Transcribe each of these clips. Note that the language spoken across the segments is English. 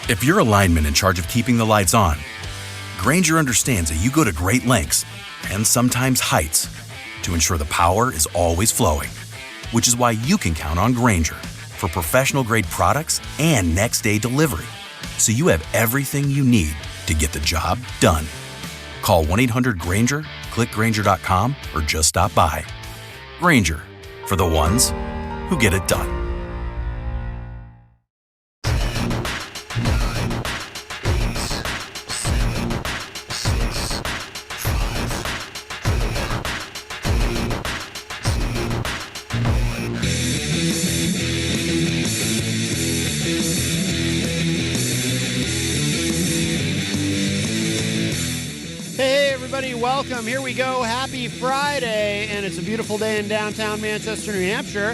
If you're a lineman in charge of keeping the lights on, Grainger understands that you go to great lengths and sometimes heights to ensure the power is always flowing, which is why you can count on Grainger for professional-grade products and next-day delivery, so you have everything you need to get the job done. Call 1-800-GRAINGER, click Grainger.com, or just stop by. Grainger, for the ones who get it done. Welcome. Here we go. Happy Friday. And it's a beautiful day in downtown Manchester, New Hampshire,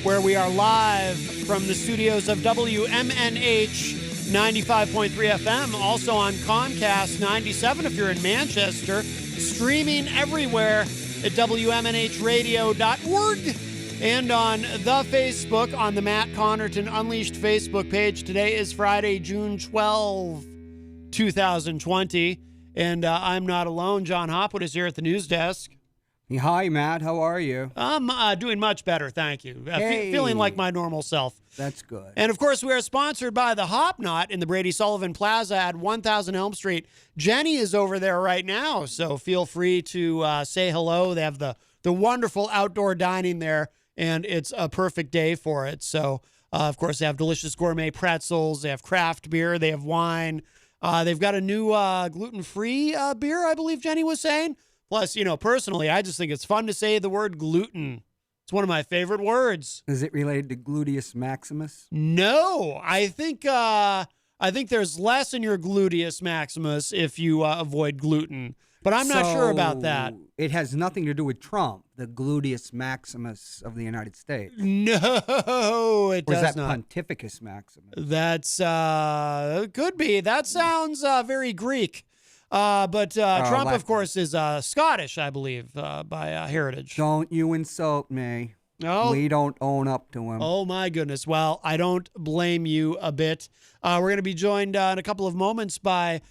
where we are live from the studios of WMNH 95.3 FM, also on Comcast 97 if you're in Manchester, streaming everywhere at WMNHradio.org and on the Facebook, on the Matt Connarton Unleashed Facebook page. Today is Friday, June 12, 2020. And I'm not alone. John Hopwood is here at the news desk. Hi, Matt. How are you? I'm doing much better, thank you. Feeling like my normal self. That's good. And, of course, we are sponsored by the Hop Knot in the Brady Sullivan Plaza at 1000 Elm Street. Jenny is over there right now, so feel free to say hello. They have the wonderful outdoor dining there, and it's a perfect day for it. So, of course, they have delicious gourmet pretzels. They have craft beer. They have wine. They've got a new gluten-free beer, I believe Jenny was saying. Plus, personally, I just think it's fun to say the word gluten. It's one of my favorite words. Is it related to gluteus maximus? No, I think there's less in your gluteus maximus if you avoid gluten. But I'm not sure about that. It has nothing to do with Trump, the gluteus maximus of the United States. No, it does not. Or is that Pontificus Maximus? That's could be. That sounds very Greek. But Trump, of course, is Scottish, I believe, by heritage. Don't you insult me. No. We don't own up to him. Oh, my goodness. Well, I don't blame you a bit. We're going to be joined in a couple of moments by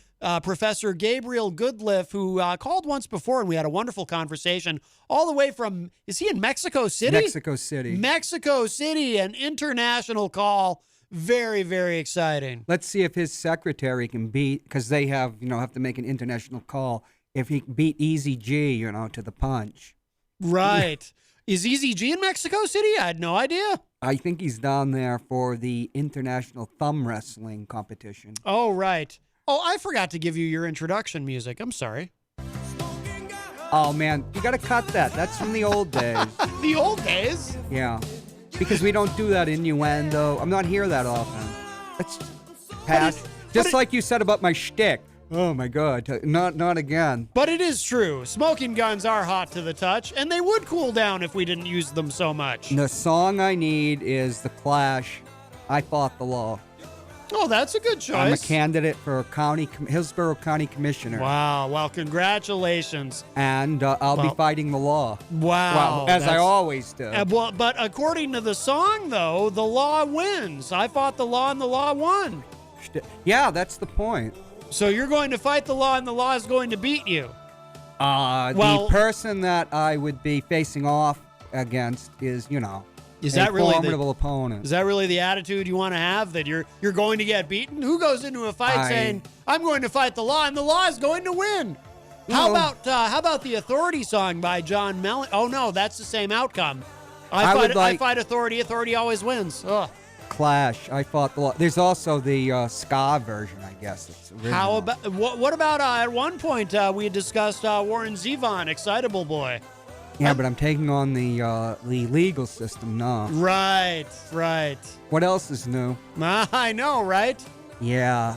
Professor Gabriel Goodliff, who called once before, and we had a wonderful conversation all the way from, is he in Mexico City? Mexico City. Mexico City, an international call. Very, very exciting. Let's see if his secretary can beat, because they have to make an international call, if he can beat Easy G, to the punch. Right. Is Easy G in Mexico City? I had no idea. I think he's down there for the international thumb wrestling competition. Oh, right. Oh, I forgot to give you your introduction music. I'm sorry. Oh, man, you got to cut that. That's from the old days. The old days? Yeah, because we don't do that innuendo. I'm not here that often. Let's pass. Just like you said about my shtick. Oh, my God. Not again. But it is true. Smoking guns are hot to the touch, and they would cool down if we didn't use them so much. The song I need is The Clash, I Fought the Law. Oh, that's a good choice. I'm a candidate for Hillsborough County Commissioner. Wow. Well, congratulations. And I'll be fighting the law. Wow. Well, as I always do. But according to the song, though, the law wins. I fought the law, and the law won. Yeah, that's the point. So you're going to fight the law, and the law is going to beat you. The person that I would be facing off against is, Is that really formidable opponent? Is that really the attitude you want to have, that you're going to get beaten? Who goes into a fight saying, "I'm going to fight the law, and the law is going to win"? How about the Authority song by John Mellon? Oh no, that's the same outcome. I fight authority. Authority always wins. Ugh. Clash. I fought the law. There's also the ska version, I guess. It's original. How about what about at one point we had discussed Warren Zevon, Excitable Boy. Yeah, but I'm taking on the legal system now. Right. What else is new? I know, right? Yeah.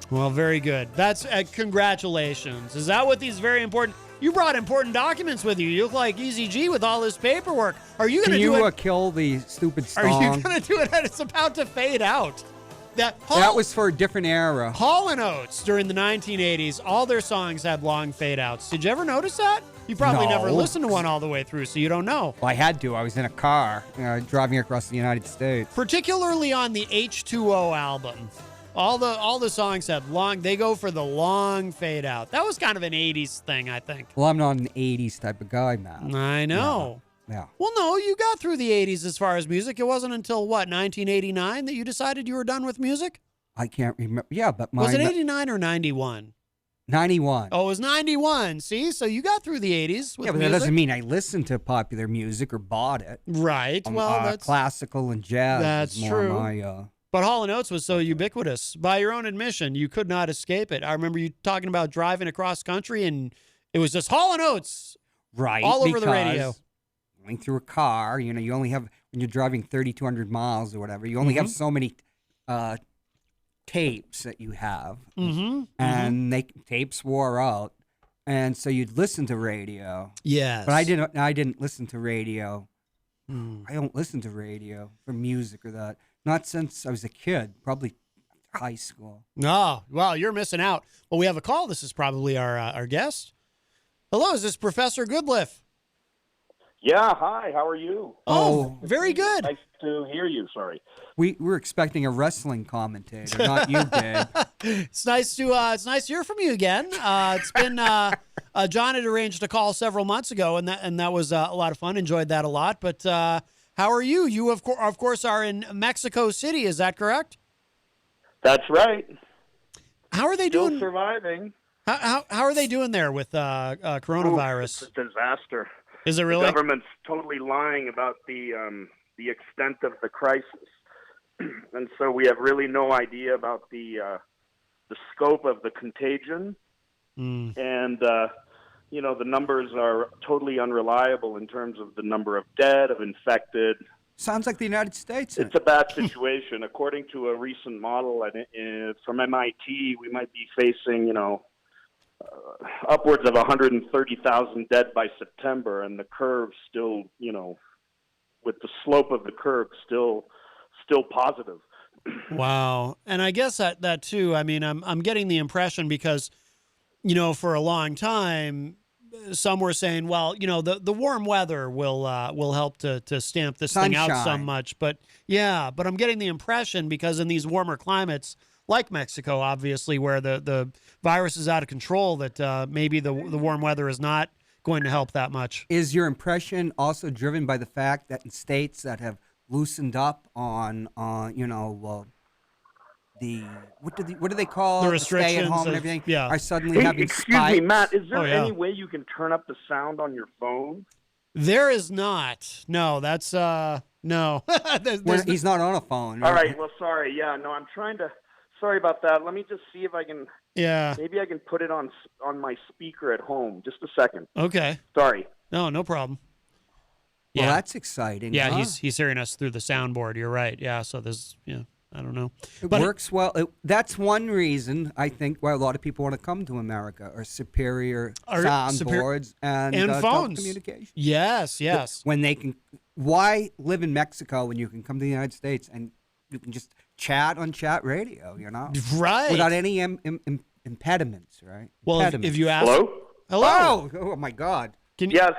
Well, very good. That's congratulations. Is that what these very important? You brought important documents with you. You look like Easy G with all this paperwork. Are you going to do it? Can you kill the stupid song? Are you going to do it? And it's about to fade out. That was for a different era. Hall & Oates during the 1980s, all their songs had long fade outs. Did you ever notice that? You probably never listened to one all the way through, so you don't know. Well, I had to. I was in a car driving across the United States. Particularly on the H2O album. All the songs have long. They go for the long fade out. That was kind of an '80s thing, I think. Well, I'm not an '80s type of guy, man. I know. Yeah. Well, no, you got through the '80s as far as music. It wasn't until what 1989 that you decided you were done with music. I can't remember. Yeah, but Was it '89 or '91? 91. Oh, it was '91. See, so you got through the '80s. With Yeah, but music. that doesn't mean I listened to popular music or bought it. Right. Well, that's classical and jazz. that's is more true. My, But Hall & Oates was so ubiquitous. By your own admission, you could not escape it. I remember you talking about driving across country, and it was just Hall & Oates right. all over the radio. Because going through a car, you only have, when you're driving 3,200 miles or whatever, you only have so many tapes that you have. And tapes wore out. And so you'd listen to radio. Yes. But I didn't listen to radio. I don't listen to radio for music or that. Not since I was a kid, probably high school. Oh, well, you're missing out. Well, we have a call. This is probably our guest. Hello, is this Professor Goodliff? Yeah, hi, how are you? Oh, very good. Nice to hear you, sorry. We were expecting a wrestling commentator, not you, Dave. It's nice to hear from you again. It's been John had arranged a call several months ago, and that was a lot of fun. Enjoyed that a lot. But how are you? You of course are in Mexico City. Is that correct? That's right. How are they Still doing? surviving. How are they doing there with coronavirus? Ooh, it's a disaster. Is it really? The government's totally lying about the extent of the crisis, and so we have really no idea about the scope of the contagion, and the numbers are totally unreliable in terms of the number of dead, of infected. Sounds like the United States. It's a bad situation. According to a recent model from MIT, we might be facing, upwards of 130,000 dead by September, and the curve still, with the slope of the curve still positive. Wow. And I guess that too, I mean, I'm getting the impression because, for a long time, some were saying, well, the warm weather will help to stamp this thing out so much. But I'm getting the impression because in these warmer climates, like Mexico, obviously, where the virus is out of control, that maybe the warm weather is not going to help that much. Is your impression also driven by the fact that in states that have loosened up on the what do they call the restrictions, stay at home and everything? Yeah. Are suddenly having excuse spikes? me, Matt. Is there any way you can turn up the sound on your phone? There is not. No, that's no. He's not on a phone. All right. Well, sorry. Yeah. No, I'm trying to. Sorry about that. Let me just see if I can. Yeah. Maybe I can put it on my speaker at home. Just a second. Okay. Sorry. No problem. Well, that's exciting. Yeah, huh? he's hearing us through the soundboard. You're right. Yeah. So there's I don't know. It works well. That's one reason I think why a lot of people want to come to America are superior soundboards and phones, communication. Yes. When they can, why live in Mexico when you can come to the United States and you can just chat on chat radio? Right, without any impediments, right? Well, if you ask, hello, oh my God.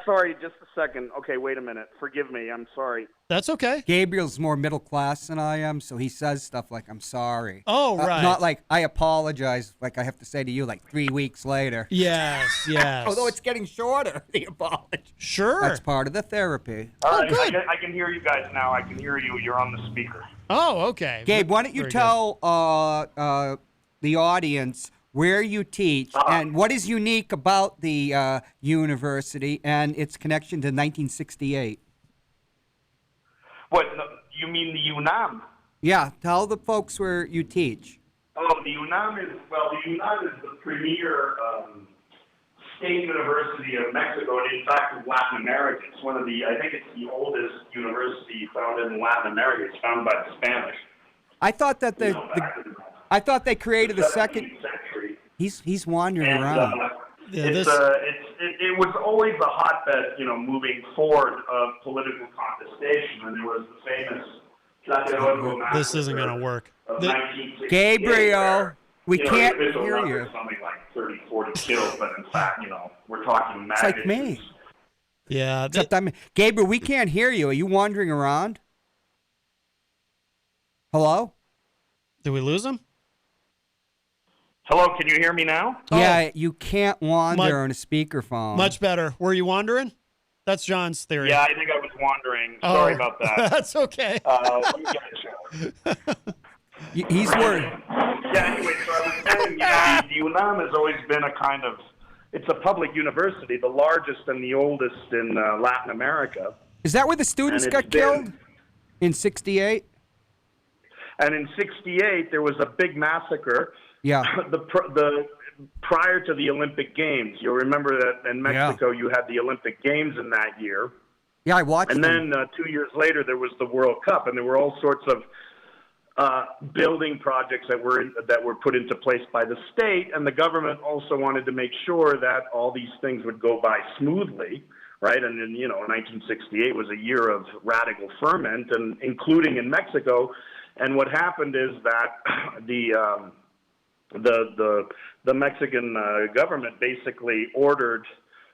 Sorry, just a second. Okay, wait a minute. Forgive me. I'm sorry. That's okay. Gabriel's more middle class than I am, so he says stuff like, I'm sorry. Oh, right. Not like, I apologize, like I have to say to you like 3 weeks later. Yes. Although it's getting shorter, the apology. Sure. That's part of the therapy. All right, good. I can hear you guys now. I can hear you. You're on the speaker. Oh, okay. Gabe, why don't you tell the audience where you teach and what is unique about the university and its connection to 1968? What, you mean the UNAM? Yeah, tell the folks where you teach. Oh, the UNAM is the premier state university of Mexico, and in fact of Latin America. It's I think it's the oldest university founded in Latin America. It's founded by the Spanish. I thought that I thought they created a second. Century. He's wandering around. It was always a hotbed, moving forward of political contestation, and there was the famous Tlatelolco massacre. This isn't going to work. Gabriel, we can't hear you. Something like 30, 40 killed, but in fact, we're talking magnitudes. It's like me. Yeah. Except Gabriel, we can't hear you. Are you wandering around? Hello? Did we lose him? Hello, can you hear me now? Yeah, you can't wander Much- on a speakerphone. Much better. Were you wandering? That's John's theory. Yeah, I think I was wandering. Sorry about that. That's okay. Let me get a show. He's worried. Yeah, anyway, so I was saying, the UNAM has always been a kind of, it's a public university, the largest and the oldest in Latin America. Is that where the students And got it's been- killed? In 68? And in 68, there was a big massacre. Yeah. The prior to the Olympic Games, you'll remember that in Mexico you had the Olympic Games in that year. Yeah, I watched And them. then 2 years later, there was the World Cup, and there were all sorts of building projects that were put into place by the state, and the government also wanted to make sure that all these things would go by smoothly, right? And then 1968 was a year of radical ferment, and including in Mexico. And what happened is that the Mexican government basically ordered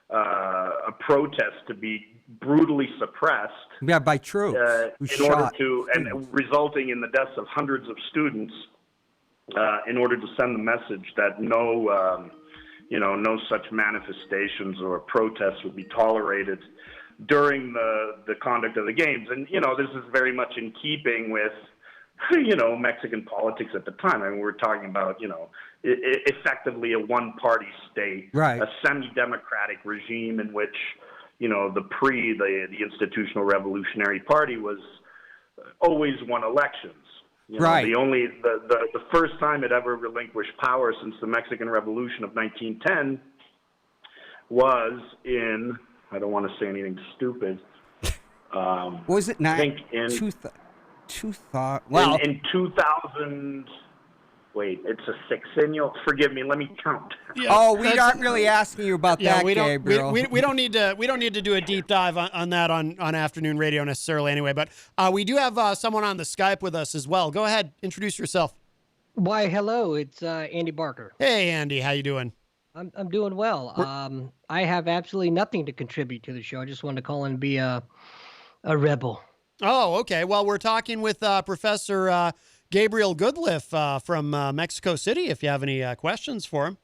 a protest to be brutally suppressed. Yeah, by troops. Who In order shot to, and resulting in the deaths of hundreds of students, in order to send the message that no such manifestations or protests would be tolerated during the conduct of the games. And this is very much in keeping with Mexican politics at the time. I mean, we're talking about effectively a one-party state, Right. a semi-democratic regime in which the Institutional Revolutionary Party was always won elections. Right. The first time it ever relinquished power since the Mexican Revolution of 1910 was in, I don't want to say anything stupid. What was it? I think in 2000. Wait, it's a sexennial. Forgive me. Let me count. Yeah, Oh, we that's- aren't really asking you about that, we don't. Gabriel. We don't need to do a deep dive on that on afternoon radio necessarily anyway. But we do have someone on the Skype with us as well. Go ahead, introduce yourself. Why, hello, it's Andy Barker. Hey, Andy, how you doing? I'm doing well. I have absolutely nothing to contribute to the show. I just wanted to call and be a rebel. Oh, okay. Well, we're talking with Professor Gabriel Goodliff from Mexico City. If you have any questions for him.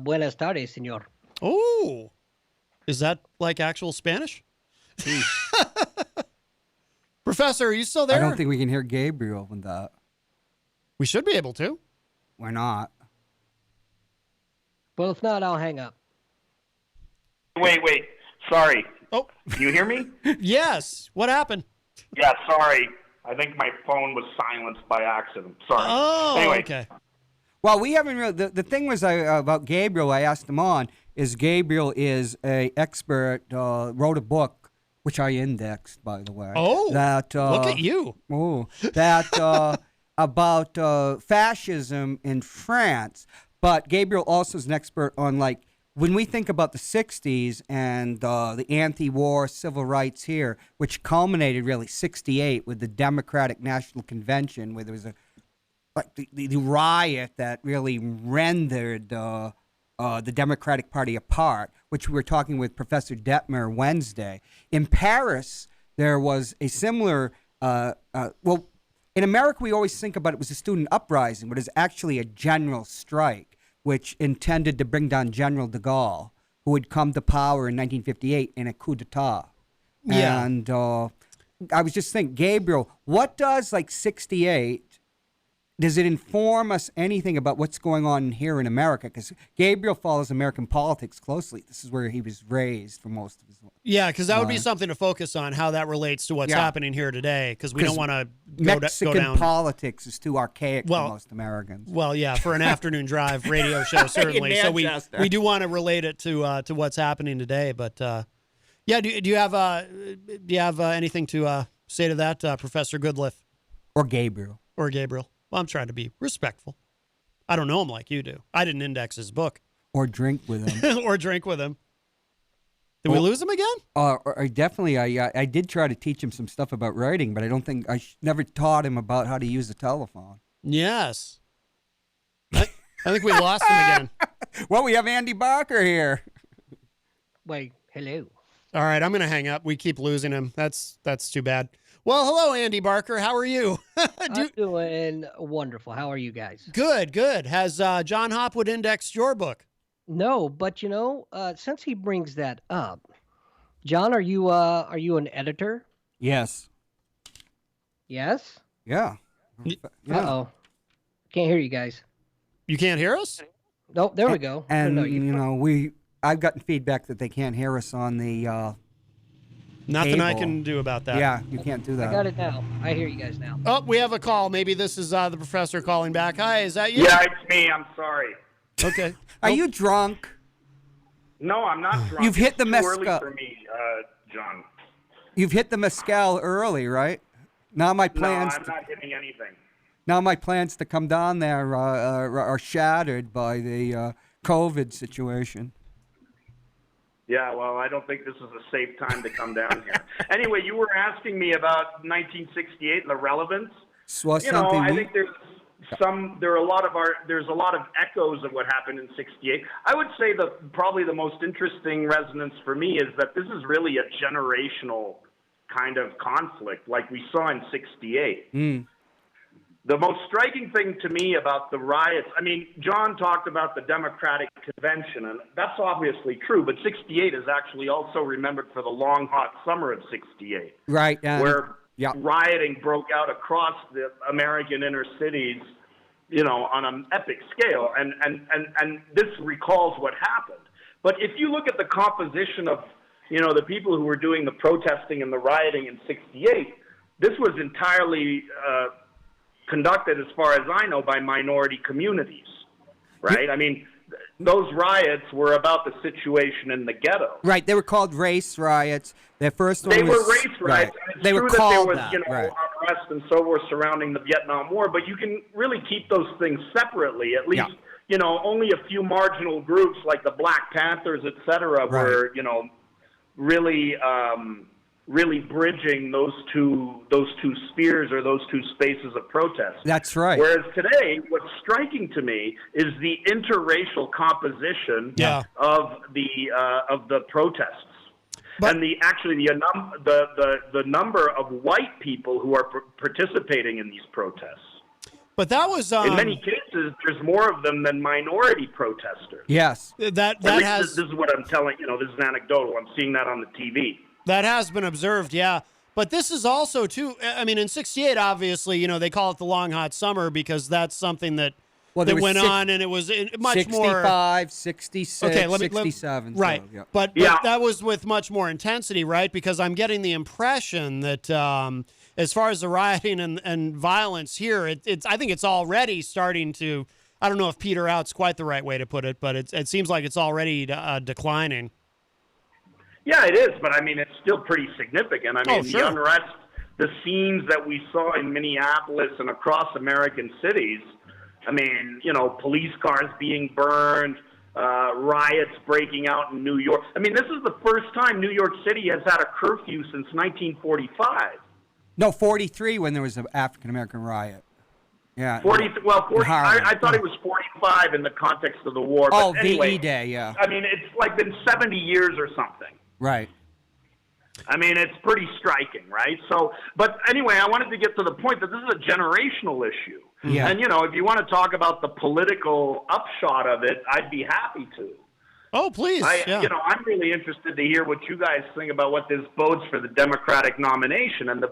Buenas tardes, señor. Oh, is that like actual Spanish? Professor, are you still there? I don't think we can hear Gabriel with that. We should be able to. Why not? Well, if not, I'll hang up. Wait. Sorry. Oh, Can you hear me? yes. What happened? Yeah, sorry. I think my phone was silenced by accident. Sorry. Oh, Anyway, okay. Well, we haven't really. The thing was about Gabriel. I asked him on. Is Gabriel is a expert? Wrote a book, which I indexed, by the way. Oh, that look at you. Oh, that about fascism in France. But Gabriel also is an expert on when we think about the 60s and the anti-war civil rights here, which culminated really 68 with the Democratic National Convention, where there was the riot that really rendered the Democratic Party apart, which we were talking with Professor Detmer Wednesday. In Paris, there was a similar, in America, we always think about it was a student uprising, but it's actually a general strike, which intended to bring down General de Gaulle, who had come to power in 1958 in a coup d'etat. Yeah. And I was just thinking, Gabriel, what does 68, does it inform us anything about what's going on here in America? Because Gabriel follows American politics closely. This is where he was raised for most of his life. Yeah, because that would be something to focus on, how that relates to what's happening here today, because we don't want to go Mexican down. politics is too archaic for most Americans. Well, yeah, for an afternoon drive radio show, certainly. So we do want to relate it to what's happening today. But yeah, do you have anything to say to that, Professor Goodliff Or Gabriel. or Gabriel? Well, I'm trying to be respectful. I don't know him like you do. I didn't index his book Or drink with him. or drink with him. Did we lose him again? I did try to teach him some stuff about writing, but I don't think never taught him about how to use a telephone. Yes. I think we lost him again. Well, we have Andy Barker here. Wait, hello. All right, I'm going to hang up. We keep losing him. That's too bad. Well, hello, Andy Barker. How are you? I'm doing wonderful. How are you guys? Good, good. Has John Hopwood indexed your book? No, but since he brings that up, John, are you an editor? Yes. Yes. Yeah. Y- Yeah. Uh-oh. Can't hear you guys. You can't hear us? Nope, there we go. And No, I've gotten feedback that they can't hear us on the. Nothing I cable. can do about that. Yeah, you can't do that. I got it now. I hear you guys now. Oh, we have a call. Maybe this is the professor calling back. Hi, is that you? Yeah, it's me. I'm sorry. Okay. Are you drunk? No, I'm not drunk. You've hit the It's too early mescal. for me, John. You've hit the mezcal early, right? Now my No, plans. I'm not hitting anything. Now my plans to come down there are shattered by the COVID situation. Yeah, well, I don't think this is a safe time to come down here. Anyway, you were asking me about 1968 and the relevance. Was You know, something I we- think there's a lot of echoes of what happened in 68. I would say probably the most interesting resonance for me is that this is really a generational kind of conflict like we saw in 68. The most striking thing to me about the riots, I mean, John talked about the Democratic Convention, and that's obviously true, but 68 is actually also remembered for the long, hot summer of 68. Right. Where yeah. rioting broke out across the American inner cities, you know, on an epic scale. And this recalls what happened. But if you look at the composition of, you know, the people who were doing the protesting and the rioting in 68, this was entirely conducted, as far as I know, by minority communities, right? I mean, those riots were about the situation in the ghetto. Right. They were called race riots. Their first one They was, were race riots. Right. And it's They true were that called there was, that. you know, Right. unrest and so forth surrounding the Vietnam War, but you can really keep those things separately. At least, Yeah. you know, only a few marginal groups like the Black Panthers, et cetera, were, you know, really bridging those two spheres or those two spaces of protest. That's right. Whereas today, what's striking to me is the interracial composition of the protests. But- And the number of white people who are participating in these protests. But that was In many cases, there's more of them than minority protesters. Yes. that At least has this is what I'm telling you. This is anecdotal. I'm seeing that on the TV. that has been observed, yeah. But this is also too. I mean, in '68, obviously, you know, they call it the long hot summer because that's something that There was went on, and it was much 65, more. 66, Okay, let me 67. so, right, yeah. but Yeah. that was with much more intensity, right? Because I'm getting the impression that as far as the rioting and violence here, I think it's already starting to. I don't know if peter out's quite the right way to put it, but it seems like it's already declining. Yeah, it is, but I mean, it's still pretty significant. I mean, sure. the unrest, the scenes that we saw in Minneapolis and across American cities, I mean, you know, police cars being burned, riots breaking out in New York. I mean, this is the first time New York City has had a curfew since 1945. No, 43 when there was an African American riot. Yeah. 40. Harlem. I thought it was 45 in the context of the war. Oh, but anyway, VE Day, yeah. I mean, it's like been 70 years or something. Right. I mean, it's pretty striking, right? So, but anyway, I wanted to get to the point that this is a generational issue. Yeah. And, you know, if you want to talk about the political upshot of it, I'd be happy to. Oh, please, yeah. You know, I'm really interested to hear what you guys think about what this bodes for the Democratic nomination and the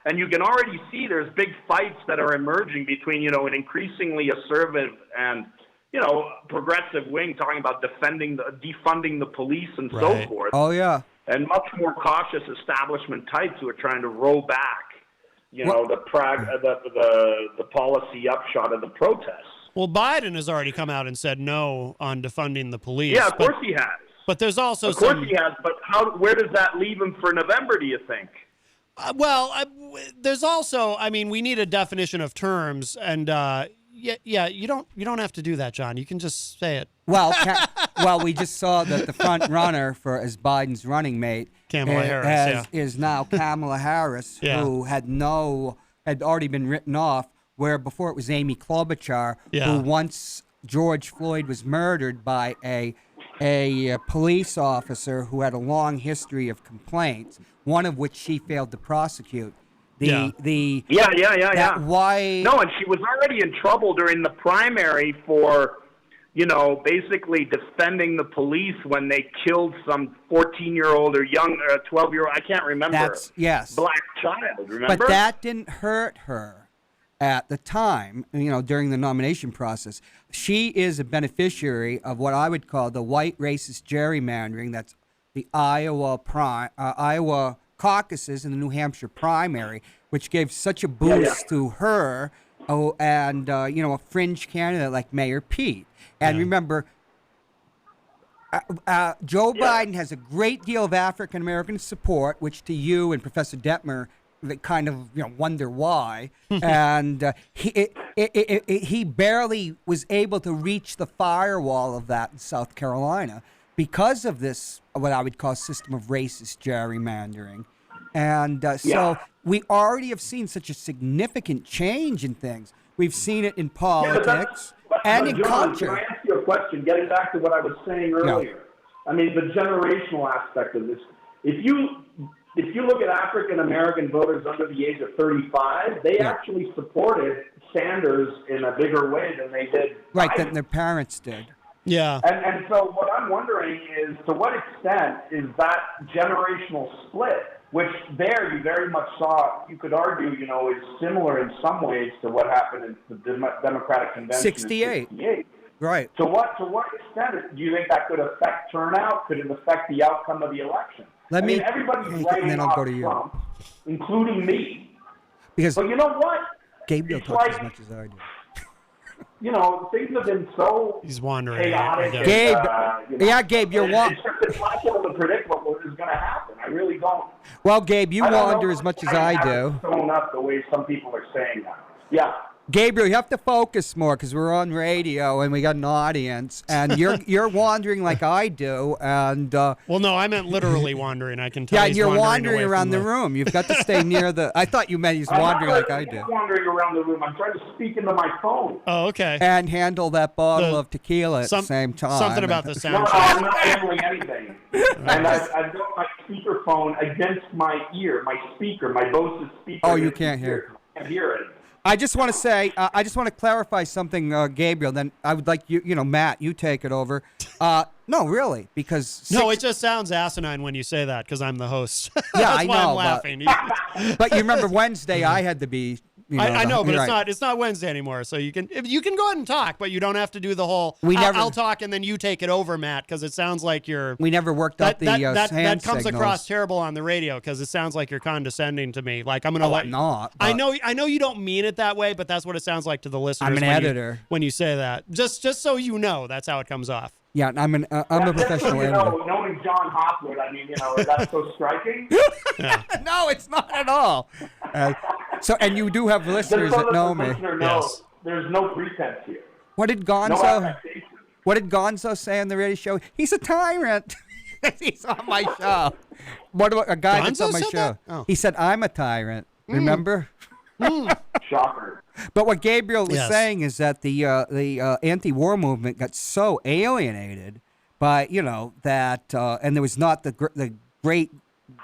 and you can already see there's big fights that are emerging between, you know, an increasingly assertive and, you know, progressive wing talking about defunding the police and so Right. forth. Oh, yeah. And much more cautious establishment types who are trying to roll back, you know, the policy upshot of the protests. Well, Biden has already come out and said no on defunding the police. Yeah, of course he has. But there's also Of course he has. But where does that leave him for November, do you think? There's also, I mean, we need a definition of terms, and you don't have to do that, John. You can just say it. Well, we just saw that the front runner as Biden's running mate, Kamala Harris, is now Kamala Harris, Yeah. who had already been written off. Where before it was Amy Klobuchar, Yeah. who once George Floyd was murdered by a police officer who had a long history of complaints, one of which she failed to prosecute. Yeah. Why? No, and she was already in trouble during the primary for, basically defending the police when they killed some 14-year-old or young, or a 12-year-old. I can't remember. Yes. Black child. Remember? But that didn't hurt her at the time. During the nomination process, she is a beneficiary of what I would call the white racist gerrymandering. That's the Iowa caucuses and the New Hampshire primary, which gave such a boost to her. And a fringe candidate like Mayor Pete. And remember, Joe Biden has a great deal of African American support, which to you and Professor Detmer, they kind of wonder why. And he barely was able to reach the firewall of that in South Carolina because of this, what I would call system of racist gerrymandering. And so we already have seen such a significant change in things. We've seen it in politics and in culture. Can I ask you a question? Getting back to what I was saying earlier. Yeah. I mean, the generational aspect of this. If you look at African American voters under the age of 35, they actually supported Sanders in a bigger way than they did Biden. Than their parents did. Yeah. And so what I'm wondering is, to what extent is that generational split, which there you very much saw, you could argue, is similar in some ways to what happened in the Democratic Convention 68. in 68. Right. To what extent do you think that could affect turnout? Could it affect the outcome of the election? Everybody's writing off Trump, including me. But you know what? Gabriel talks as much as I do. Things have been so He's wandering chaotic. Gabe, you're wandering. It's impossible to predict what is going to happen. I really don't. Well, Gabe, you wander as much as I do. Thrown up the way some people are saying that. Yeah. Gabriel, you have to focus more because we're on radio and we got an audience, and you're wandering like I do. And well, no, I meant literally wandering. I can tell. Yeah, you're wandering around the room. You've got to stay near the. I thought you meant he's wandering like I do. I'm wandering around the room. I'm trying to speak into my phone. Oh, okay. And handle that bottle of tequila at the same time. Something about the sound. No, I'm not handling anything. And I've got my speakerphone against my ear, my speaker, my Bose speaker. Oh, you can't hear. I can't hear it. I just want to say, I just want to clarify something, Gabriel. Then I would like you, Matt, you take it over. No, really, because no, it just sounds asinine when you say that because I'm the host. Yeah, That's I why know. I'm laughing. But you remember Wednesday, I had to be. I know, but it's not Wednesday anymore. So you can go ahead and talk, but you don't have to do the whole. I'll talk and then you take it over, Matt, because it sounds like you're. We never worked out the hand that comes signals. across terrible on the radio because it sounds like you're condescending to me. Like I'm gonna I'm not. I know you don't mean it that way, but that's what it sounds like to the listeners. I'm an editor. When you say that, just so you know, that's how it comes off. Yeah, I'm a professional editor. Knowing John Hopwood, I mean, is that so striking? No, it's not at all. And you do have listeners that know me. Yes. There's no pretense here. What did Gonzo say on the radio show? He's a tyrant. He's on my show. What about a guy that's on my show? Oh. He said, I'm a tyrant. Remember? Shocker. But what Gabriel was saying is that the anti-war movement got so alienated by, that, and there was not the great,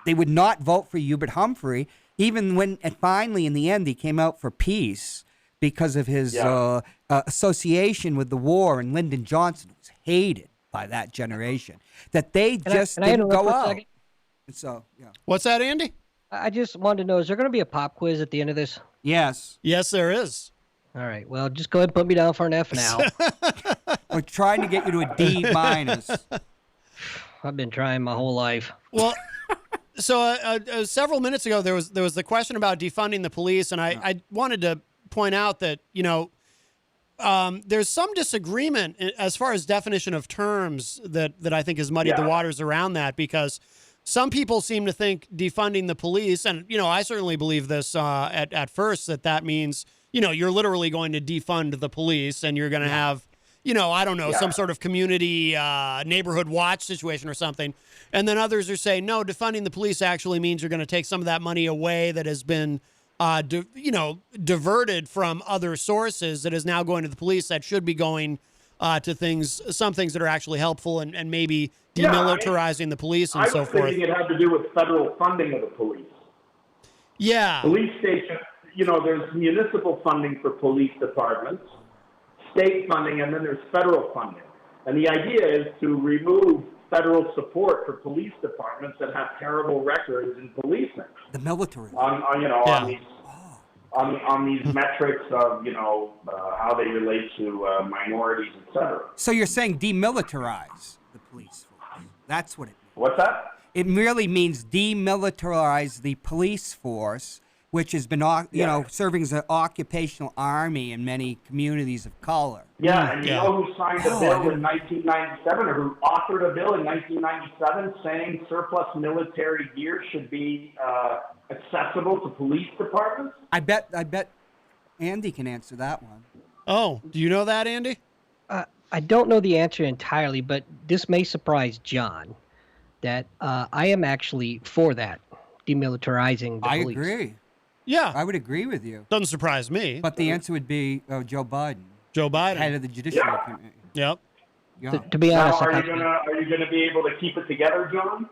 they would not vote for Hubert Humphrey, even when finally in the end he came out for peace because of his association with the war, and Lyndon Johnson was hated by that generation, that they didn't go out. So, What's that, Andy? I just wanted to know, is there going to be a pop quiz at the end of this? Yes. Yes, there is. All right. Well, just go ahead and put me down for an F now. We're trying to get you to a D minus. I've been trying my whole life. Well, so several minutes ago, there was the question about defunding the police, and I wanted to point out that, there's some disagreement as far as definition of terms that I think has muddied the waters around that, because some people seem to think defunding the police, and, I certainly believe this at first, that means, you're literally going to defund the police and you're going to have, I don't know, some sort of community neighborhood watch situation or something. And then others are saying, no, defunding the police actually means you're going to take some of that money away that has been, diverted from other sources that is now going to the police that should be going to some things that are actually helpful and maybe demilitarizing the police and so forth. I was thinking it had to do with federal funding of the police. Yeah. Police station, there's municipal funding for police departments, state funding, and then there's federal funding. And the idea is to remove federal support for police departments that have terrible records in policing. The military. On these metrics of how they relate to minorities, etc. So you're saying demilitarize the police force? That's what it means. What's that? It merely means demilitarize the police force, which has been serving as an occupational army in many communities of color. Yeah, and you know who signed a bill in 1997, or who authored a bill in 1997 saying surplus military gear should be accessible to police departments? I bet Andy can answer that one. Oh, do you know that, Andy? I don't know the answer entirely, but this may surprise John that I am actually for that, demilitarizing the police. I agree. Yeah. I would agree with you. Doesn't surprise me. But the answer would be Joe Biden. Joe Biden. Head of the Judiciary Committee. Yep. Yeah. To be honest, are you gonna be able to keep it together, John?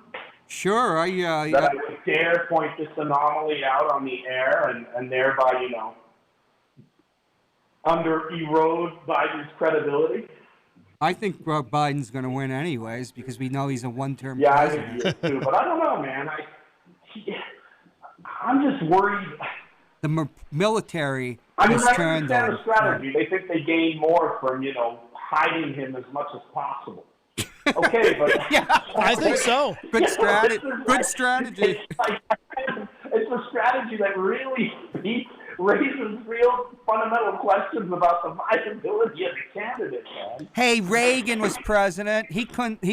Sure. That I would dare point this anomaly out on the air and thereby, erode Biden's credibility? I think Biden's going to win anyways because we know he's a one-term president. president. I think he is too, but I don't know, man. I'm just worried. The military I turned understand on the strategy. They think they gain more from, hiding him as much as possible. Okay, but yeah, I think so. Good strategy. Good strategy. It's a strategy that really raises real fundamental questions about the viability of the candidate, man. Hey, Reagan was president. He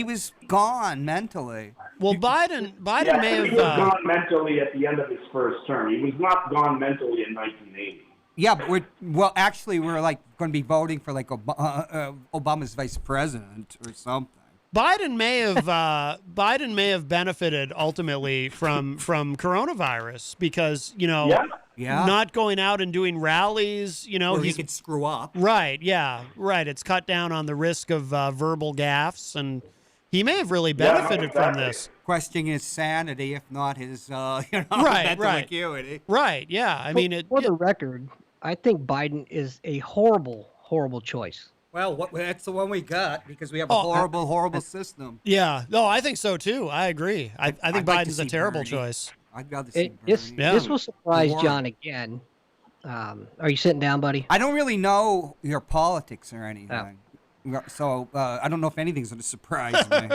was gone mentally. Well, Biden may have he was gone mentally at the end of his first term. He was not gone mentally in 1980. Yeah, but we're like going to be voting for like Obama's vice president or something. Biden may have benefited ultimately from coronavirus because not going out and doing rallies. Where he could screw up. Right. Yeah. Right. It's cut down on the risk of verbal gaffes, and he may have really benefited from this. Questioning his sanity, if not his mental acuity. Right. Yeah. I mean, for the record, I think Biden is a horrible, horrible choice. Well, that's the one we got because we have a horrible system. Yeah. No, I think so too. I agree. I think Biden's a terrible choice. I'd rather see Bernie. This will surprise John again. Are you sitting down, buddy? I don't really know your politics or anything. So I don't know if anything's going to surprise me.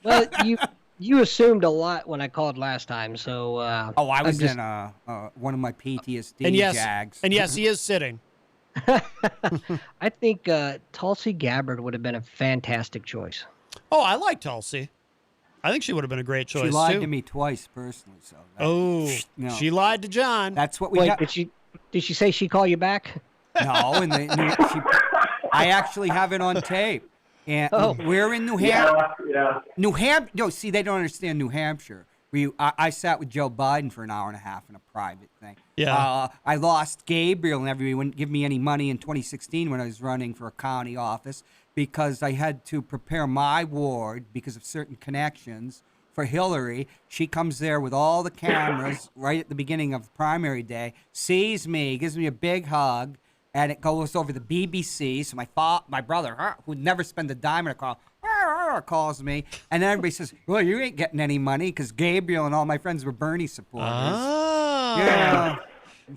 Well, you assumed a lot when I called last time, so... I was in one of my PTSD jags. And yes, he is sitting. I think Tulsi Gabbard would have been a fantastic choice. Oh, I like Tulsi. I think she would have been a great choice, She lied to me twice, personally. So she lied to John. That's what we got. Did she say she call you back? No, I actually have it on tape. And we're in New Hampshire. Yeah. New Hampshire. No, see, they don't understand New Hampshire. I sat with Joe Biden for an hour and a half in a private thing. Yeah. I lost Gabriel, and everybody wouldn't give me any money in 2016 when I was running for a county office because I had to prepare my ward because of certain connections for Hillary. She comes there with all the cameras right at the beginning of primary day, sees me, gives me a big hug, and it goes over the BBC. So my brother, who'd never spend a dime in a car, calls me, and then everybody says, well, you ain't getting any money because Gabriel and all my friends were Bernie supporters. Ah. Yeah.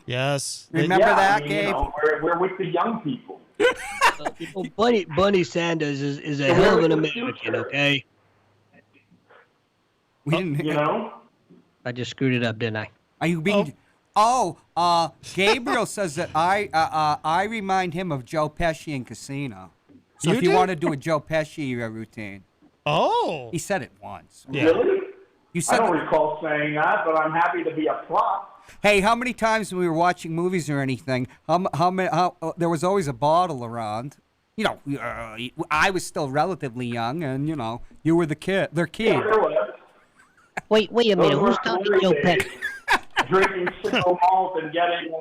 Yes. Remember that, Gabe? We're with the young people. Bernie Sanders is a hell of an American, okay? We didn't, I just screwed it up, didn't I? Are you being... Gabriel says that I remind him of Joe Pesci in Casino. So if you want to do a Joe Pesci routine. Oh. He said it once. Yeah. Really? You said I don't recall saying that, but I'm happy to be a prop. Hey, how many times when we were watching movies or anything, there was always a bottle around. I was still relatively young, and, you were their kid. Yeah, there was. Wait a minute. Who's talking Joe Pesci? Drinking single malt and getting,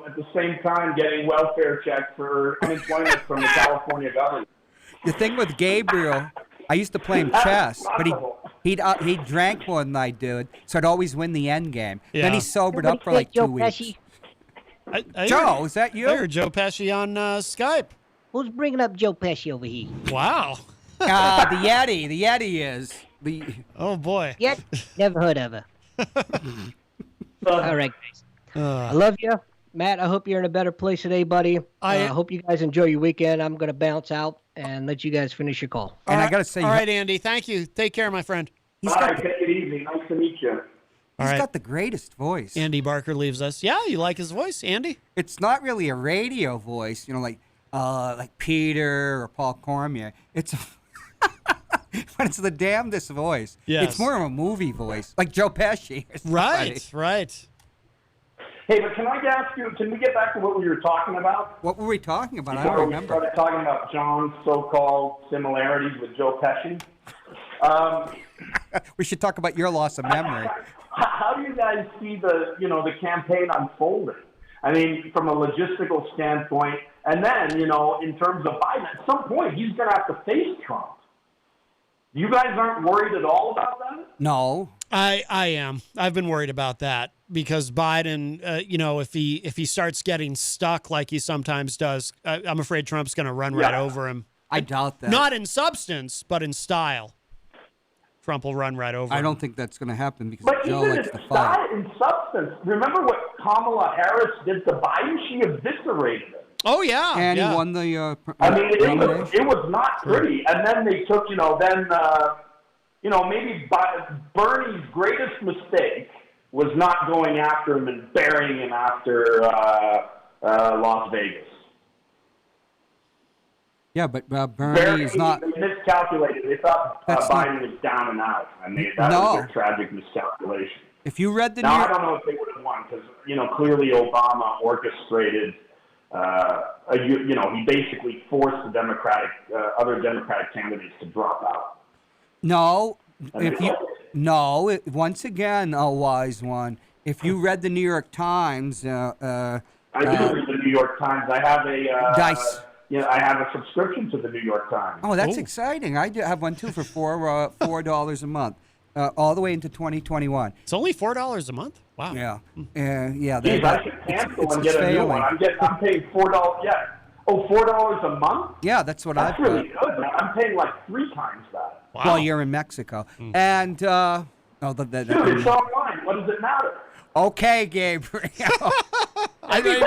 at the same time getting welfare checks for unemployment from the California government. The thing with Gabriel I used to play him chess, but he drank more than I did, so I'd always win the end game. Yeah. Then he sobered up for like 2 weeks. Joe, is that you? I heard Joe Pesci on Skype. Who's bringing up Joe Pesci over here? Wow. The Yeti. The Yeti is the. Oh boy. Yet? Never heard of her. All right, guys. I love you. Matt, I hope you're in a better place today, buddy. I hope you guys enjoy your weekend. I'm going to bounce out and let you guys finish your call. And I got to say, all right, Andy, thank you. Take care, my friend. All right, take it easy. Nice to meet you. He's got the greatest voice. Andy Barker leaves us. Yeah, you like his voice, Andy? It's not really a radio voice, like Peter or Paul Cormier. It's but it's the damnedest voice. Yes. It's more of a movie voice, like Joe Pesci. Right. Hey, but can I ask you, can we get back to what we were talking about? What were we talking about? I Before don't we remember. started talking about John's so-called similarities with Joe Pesci. We should talk about your loss of memory. How do you guys see the campaign unfolding? I mean, from a logistical standpoint, and then, in terms of Biden, at some point he's going to have to face Trump. You guys aren't worried at all about that? No. I am. I've been worried about that because Biden, if he starts getting stuck like he sometimes does, I'm afraid Trump's going to run right over him. I doubt that. Not in substance, but in style. Trump will run right over him. I don't think that's going to happen because But Joe even likes to fight. in substance, remember what Kamala Harris did to Biden? She eviscerated him. Oh, yeah. And yeah. he won the I mean, nomination. it was not pretty. And then they took, maybe Bernie's greatest mistake was not going after him and burying him after Las Vegas. Yeah, but Bernie is not. They miscalculated. They thought Biden was down and out, and that was a tragic miscalculation. If you read the I don't know if they would have won because clearly Obama orchestrated. He basically forced the other Democratic candidates to drop out. No, once again, a wise one. If you read the New York Times, I do read the New York Times. I have I have a subscription to the New York Times. Oh, that's exciting! I do have one too for $4 a month, all the way into 2021. It's only $4 a month. Wow. Yeah, I should cancel and get a new one. I'm paying $4. Yeah. Oh, $4 a month? Yeah, that's what That's really good. Man. I'm paying like 3 times that. Wow. Well, you're in Mexico, and dude, it's online. What does it matter? Okay, Gabriel. I don't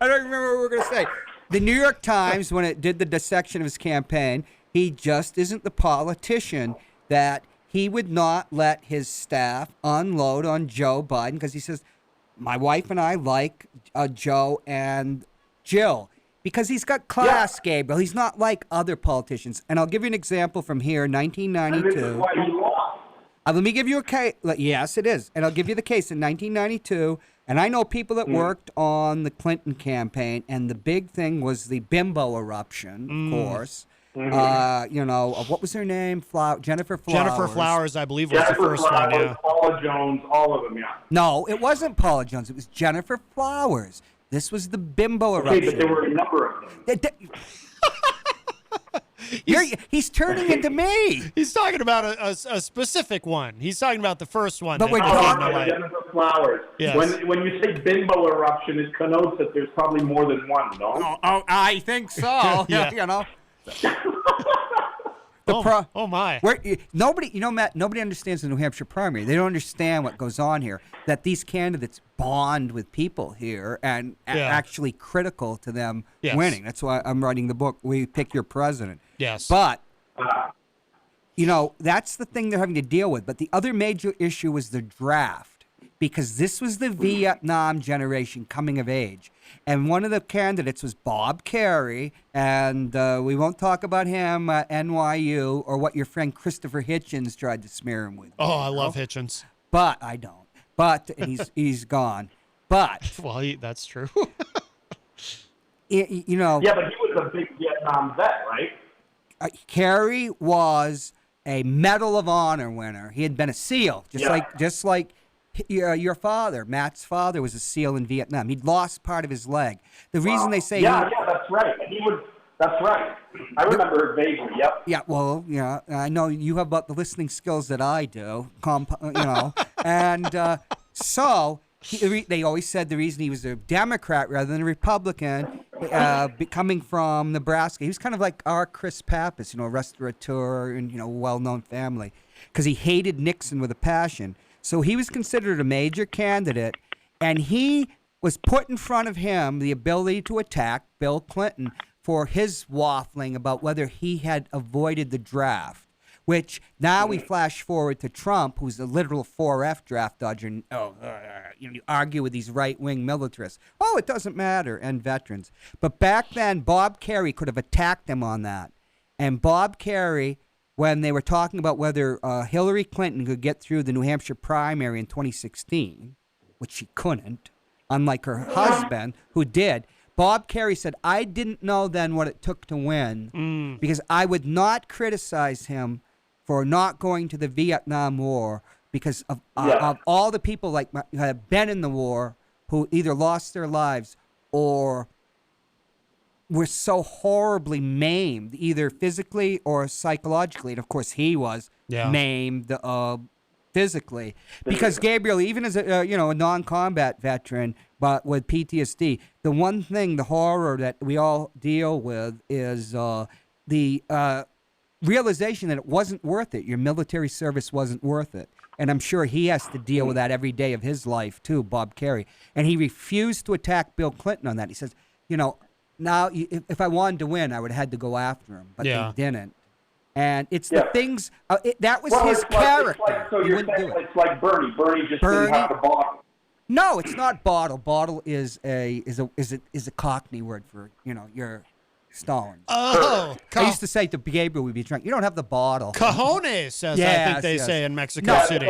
remember what we were going to say. The New York Times, when it did the dissection of his campaign, he just isn't the politician that he would not let his staff unload on Joe Biden because he says, my wife and I like Joe and Jill because he's got class, Gabriel. He's not like other politicians. And I'll give you an example from here, 1992. And this is why he lost. Let me give you a case. Yes, it is. And I'll give you the case in 1992. And I know people that worked on the Clinton campaign, and the big thing was the bimbo eruption, of course. What was her name? Jennifer Flowers. Jennifer Flowers, I believe, was the first one. Yeah. Paula Jones, all of them, yeah. No, it wasn't Paula Jones. It was Jennifer Flowers. This was the bimbo eruption. Okay, but there were a number of them. He's turning into me. He's talking about a specific one. He's talking about the first one. But we're Jennifer Flowers. Yes. When you say bimbo eruption, it connotes that there's probably more than one, no? Oh, I think so. Yeah. Oh my! Matt. Nobody understands the New Hampshire primary. They don't understand what goes on here. That these candidates bond with people here and actually critical to them winning. That's why I'm writing the book. We Pick Your President. Yes. But that's the thing they're having to deal with. But the other major issue was the draft because this was the Vietnam generation coming of age. And one of the candidates was Bob Kerrey, and we won't talk about him at NYU or what your friend Christopher Hitchens tried to smear him with. Oh, I love Hitchens. But I don't. But he's gone. But well, that's true. Yeah, but he was a big Vietnam vet, right? Kerry was a Medal of Honor winner. He had been a SEAL, just like your father, Matt's father, was a SEAL in Vietnam. He'd lost part of his leg. The reason they say that's right. That's right. I remember it vaguely. Yep. Yeah, well, yeah, I know you have about the listening skills that I do, and so they always said the reason he was a Democrat rather than a Republican, coming from Nebraska, he was kind of like our Chris Pappas, a restaurateur and well-known family, because he hated Nixon with a passion. So he was considered a major candidate, and he was put in front of him the ability to attack Bill Clinton for his waffling about whether he had avoided the draft, which now we flash forward to Trump, who's a literal 4F draft dodger, and you argue with these right-wing militarists. Oh, it doesn't matter, and veterans. But back then, Bob Kerrey could have attacked him on that. And Bob Kerrey, when they were talking about whether Hillary Clinton could get through the New Hampshire primary in 2016, which she couldn't, unlike her husband, who did, Bob Kerrey said, I didn't know then what it took to win because I would not criticize him for not going to the Vietnam War because of all the people who have been in the war who either lost their lives or were so horribly maimed, either physically or psychologically. And, of course, he was maimed physically. Because, Gabriel, even as a non-combat veteran, but with PTSD, the one thing, the horror that we all deal with is the realization that it wasn't worth it. Your military service wasn't worth it. And I'm sure he has to deal with that every day of his life, too, Bob Kerrey. And he refused to attack Bill Clinton on that. He says, now if I wanted to win, I would have had to go after him. But they didn't. And it's the things, that was his character. So you're saying it's like Bernie. Bernie just didn't have the bottle. No, it's not bottle. Bottle is a Cockney word for your Stalin. Oh, I used to say to Gabriel, we'd be drunk. You don't have the bottle. Cojones, as I think they say in Mexico City.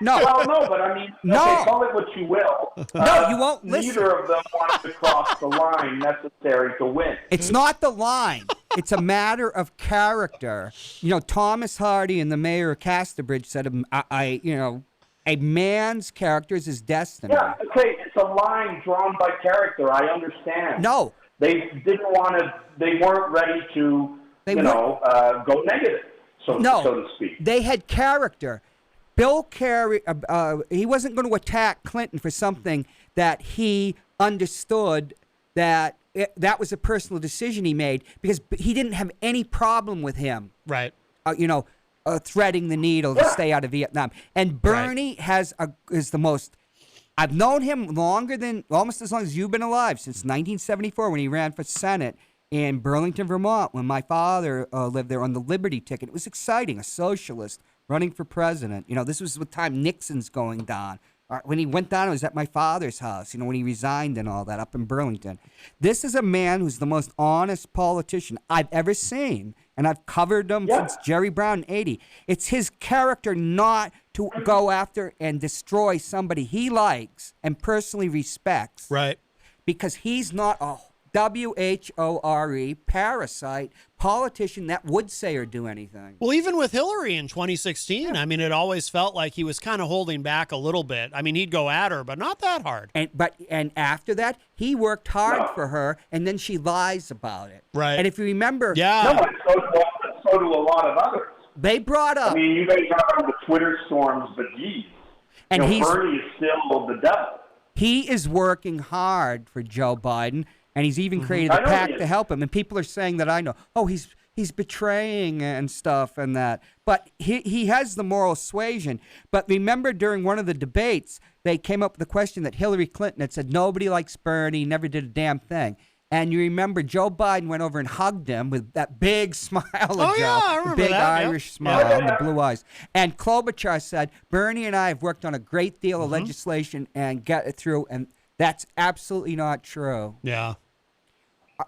No. Well, no, but I mean, okay, call it what you will. No, you won't listen. Neither of them wanted to cross the line necessary to win. It's not the line. It's a matter of character. Thomas Hardy and the mayor of Casterbridge said, a man's character is his destiny. Yeah, okay, it's a line drawn by character. I understand. No. They didn't want to, they weren't ready to, go negative, so to speak. They had character. Bill Kerrey, he wasn't going to attack Clinton for something that he understood that was a personal decision he made because he didn't have any problem with him. Right. Threading the needle to stay out of Vietnam. And Bernie is the most. I've known him almost as long as you've been alive, since 1974 when he ran for Senate in Burlington, Vermont, when my father lived there on the Liberty ticket. It was exciting, a socialist running for president. This was the time Nixon's going down. When he went down, it was at my father's house, when he resigned and all that up in Burlington. This is a man who's the most honest politician I've ever seen, and I've covered him since Jerry Brown in 80. It's his character not to go after and destroy somebody he likes and personally respects. Right. Because he's not a WHORE parasite politician that would say or do anything. Well, even with Hillary in 2016, I mean, it always felt like he was kind of holding back a little bit. I mean, he'd go at her, but not that hard. And after that, he worked hard for her, and then she lies about it. Right. And if you remember, so do a lot of others. They brought up. I mean, you guys are on the Twitter storms, but geez, and Bernie is still the devil. He is working hard for Joe Biden. And he's even created a PAC to help him. And people are saying that I know, he's betraying and stuff and that. But he has the moral suasion. But remember, during one of the debates, they came up with the question that Hillary Clinton had said, nobody likes Bernie, never did a damn thing. And you remember Joe Biden went over and hugged him with that big smile of Joe. I remember the big that, Irish smile and the blue eyes. And Klobuchar said, Bernie and I have worked on a great deal of legislation and got it through, and that's absolutely not true. Yeah.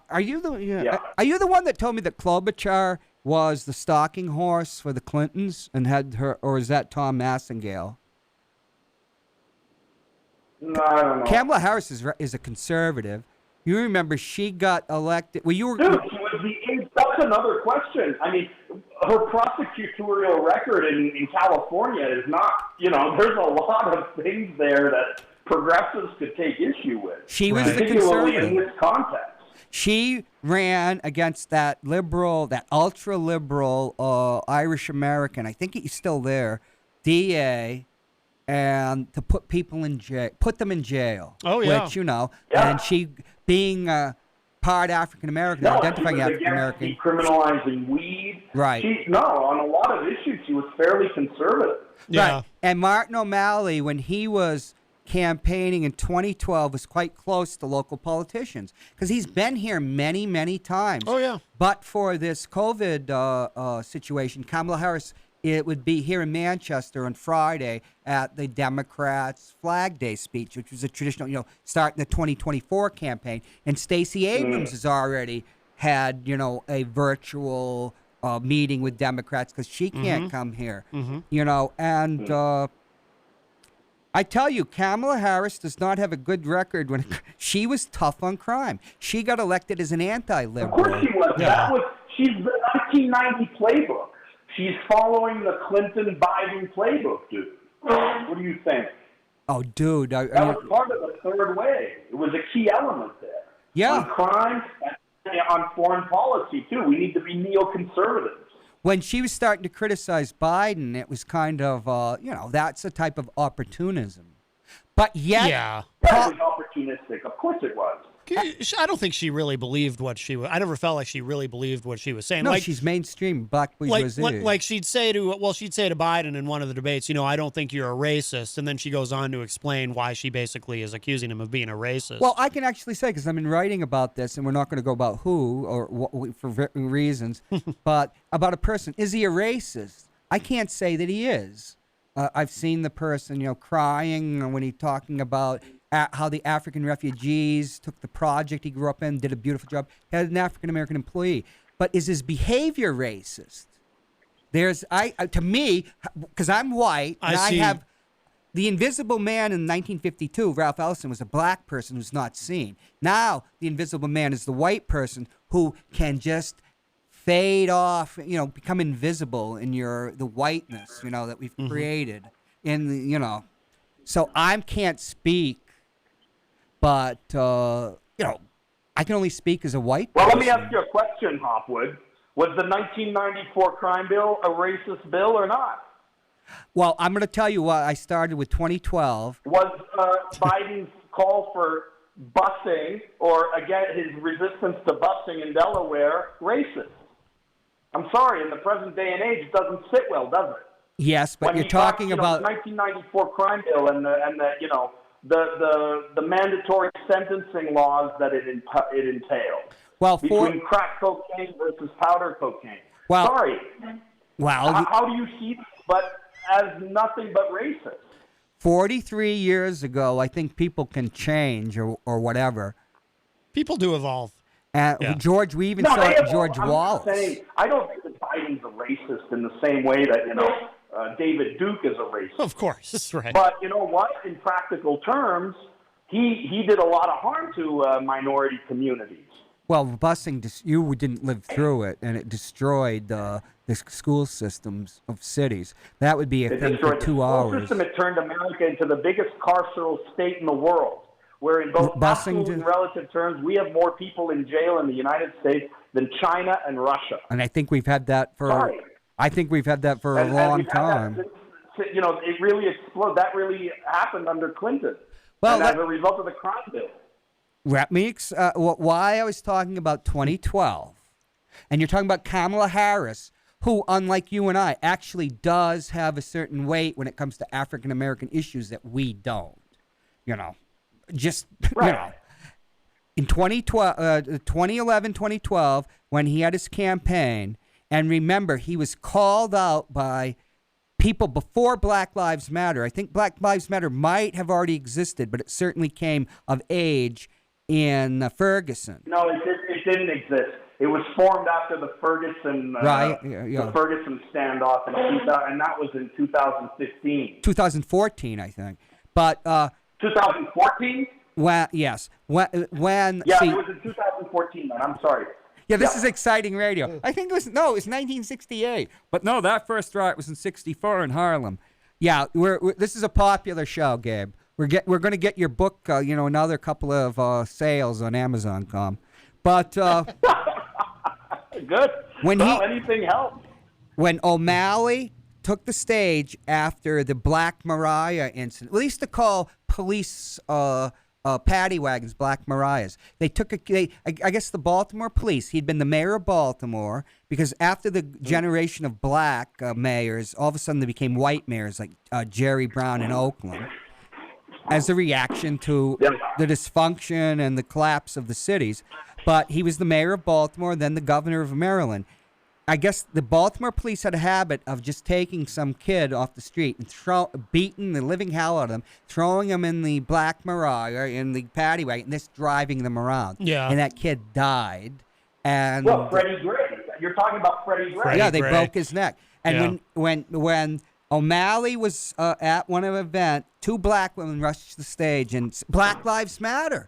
Are you the one that told me that Klobuchar was the stalking horse for the Clintons and had her, or is that Tom Massengale? No, I don't know. Kamala Harris is a conservative. You remember she got elected. Well, you were. Dude, that's another question. I mean, her prosecutorial record in California is not. There's a lot of things there that progressives could take issue with. She was the particularly conservative in this context. She ran against that liberal, that ultra-liberal Irish American, I think he's still there, DA, and to put people in jail, put them in jail. Oh, yeah. Which, and she being part African American, identifying African American, decriminalizing weed. Right. On a lot of issues, she was fairly conservative. Yeah. Right. And Martin O'Malley, when he was campaigning in 2012, was quite close to local politicians because he's been here many, many times. Oh, yeah. But for this COVID situation, Kamala Harris, it would be here in Manchester on Friday at the Democrats' Flag Day speech, which was a traditional, starting the 2024 campaign. And Stacey Abrams has already had, a virtual meeting with Democrats because she can't come here, and I tell you, Kamala Harris does not have a good record when she was tough on crime. She got elected as an anti-liberal. Of course she was. Yeah. She's the 1990 playbook. She's following the Clinton-Biden playbook, dude. What do you think? Oh, dude. That was part of the third way. It was a key element there. Yeah. On crime and on foreign policy, too. We need to be neoconservatives. When she was starting to criticize Biden, it was kind of, that's a type of opportunism. But yet... Yeah. It was opportunistic. Of course it was. I don't think she really believed what she was. I never felt like she really believed what she was saying. No, she's mainstream black bourgeoisie. Like she'd say to Biden in one of the debates, I don't think you're a racist, and then she goes on to explain why she basically is accusing him of being a racist. Well, I can actually say, because I've been writing about this, and we're not going to go about who or what, for reasons, but about a person. Is he a racist? I can't say that he is. I've seen the person, crying when he's talking about how the African refugees took the project he grew up in, did a beautiful job, had an African-American employee. But is his behavior racist? To me, because I'm white, and I have the Invisible Man in 1952, Ralph Ellison, was a black person who's not seen. Now, the Invisible Man is the white person who can just fade off, become invisible in the whiteness, that we've created. So I can't speak. But, I can only speak as a white person. Well, let me ask you a question, Hopwood. Was the 1994 crime bill a racist bill or not? Well, I'm going to tell you what I started with 2012. Was Biden's call for busing, or again, his resistance to busing in Delaware, racist? I'm sorry, in the present day and age, it doesn't sit well, does it? Yes, but you're talking about... the 1994 crime bill and the mandatory sentencing laws that it entailed. Well, between crack cocaine versus powder cocaine. Well, sorry. Well, how do you see this but as nothing but racist? 43 years ago, I think people can change or whatever. People do evolve. George, we even saw it in George Wallace. I don't think that Biden's a racist in the same way that, David Duke is a racist. Of course, that's right. But you know what? In practical terms, he did a lot of harm to minority communities. Well, busing, you didn't live through it, and it destroyed the school systems of cities. That would be a thing for 2 hours. The school system, it turned America into the biggest carceral state in the world, where in both absolute and relative terms, we have more people in jail in the United States than China and Russia. And I think we've had that for... Sorry. I think we've had that for a long time. It really exploded. That really happened under Clinton. Well, as a result of the crime bill. Why I was talking about 2012, and you're talking about Kamala Harris, who, unlike you and I, actually does have a certain weight when it comes to African American issues that we don't. Right. In 2011, 2012, when he had his campaign. And remember, he was called out by people before Black Lives Matter. I think Black Lives Matter might have already existed, but it certainly came of age in Ferguson. No, it didn't exist. It was formed after the Ferguson the Ferguson standoff, and that was in 2015. 2014, I think. But 2014? Well, yes. When it was in 2014. Then I'm sorry. Yeah, this is exciting radio. I think it was 1968. But no, that first riot was in 64 in Harlem. Yeah, this is a popular show, Gabe. We're going to get your book, another couple of sales on Amazon.com. But Good. Anything helps. When O'Malley took the stage after the Black Maria incident, we used to call police paddy wagons Black Marias. I guess the Baltimore police, he'd been the mayor of Baltimore, because after the generation of black mayors, all of a sudden they became white mayors, like Jerry Brown in Oakland, as a reaction to the dysfunction and the collapse of the cities. But he was the mayor of Baltimore, then the governor of Maryland. I guess the Baltimore police had a habit of just taking some kid off the street and beating the living hell out of them, throwing them in the Black Maria, in the paddy wagon, and just driving them around. Yeah. And that kid died. And Freddie Gray. You're talking about Freddie Gray. Yeah, they broke his neck. And when O'Malley was at one event, two black women rushed to the stage, and Black Lives Matter.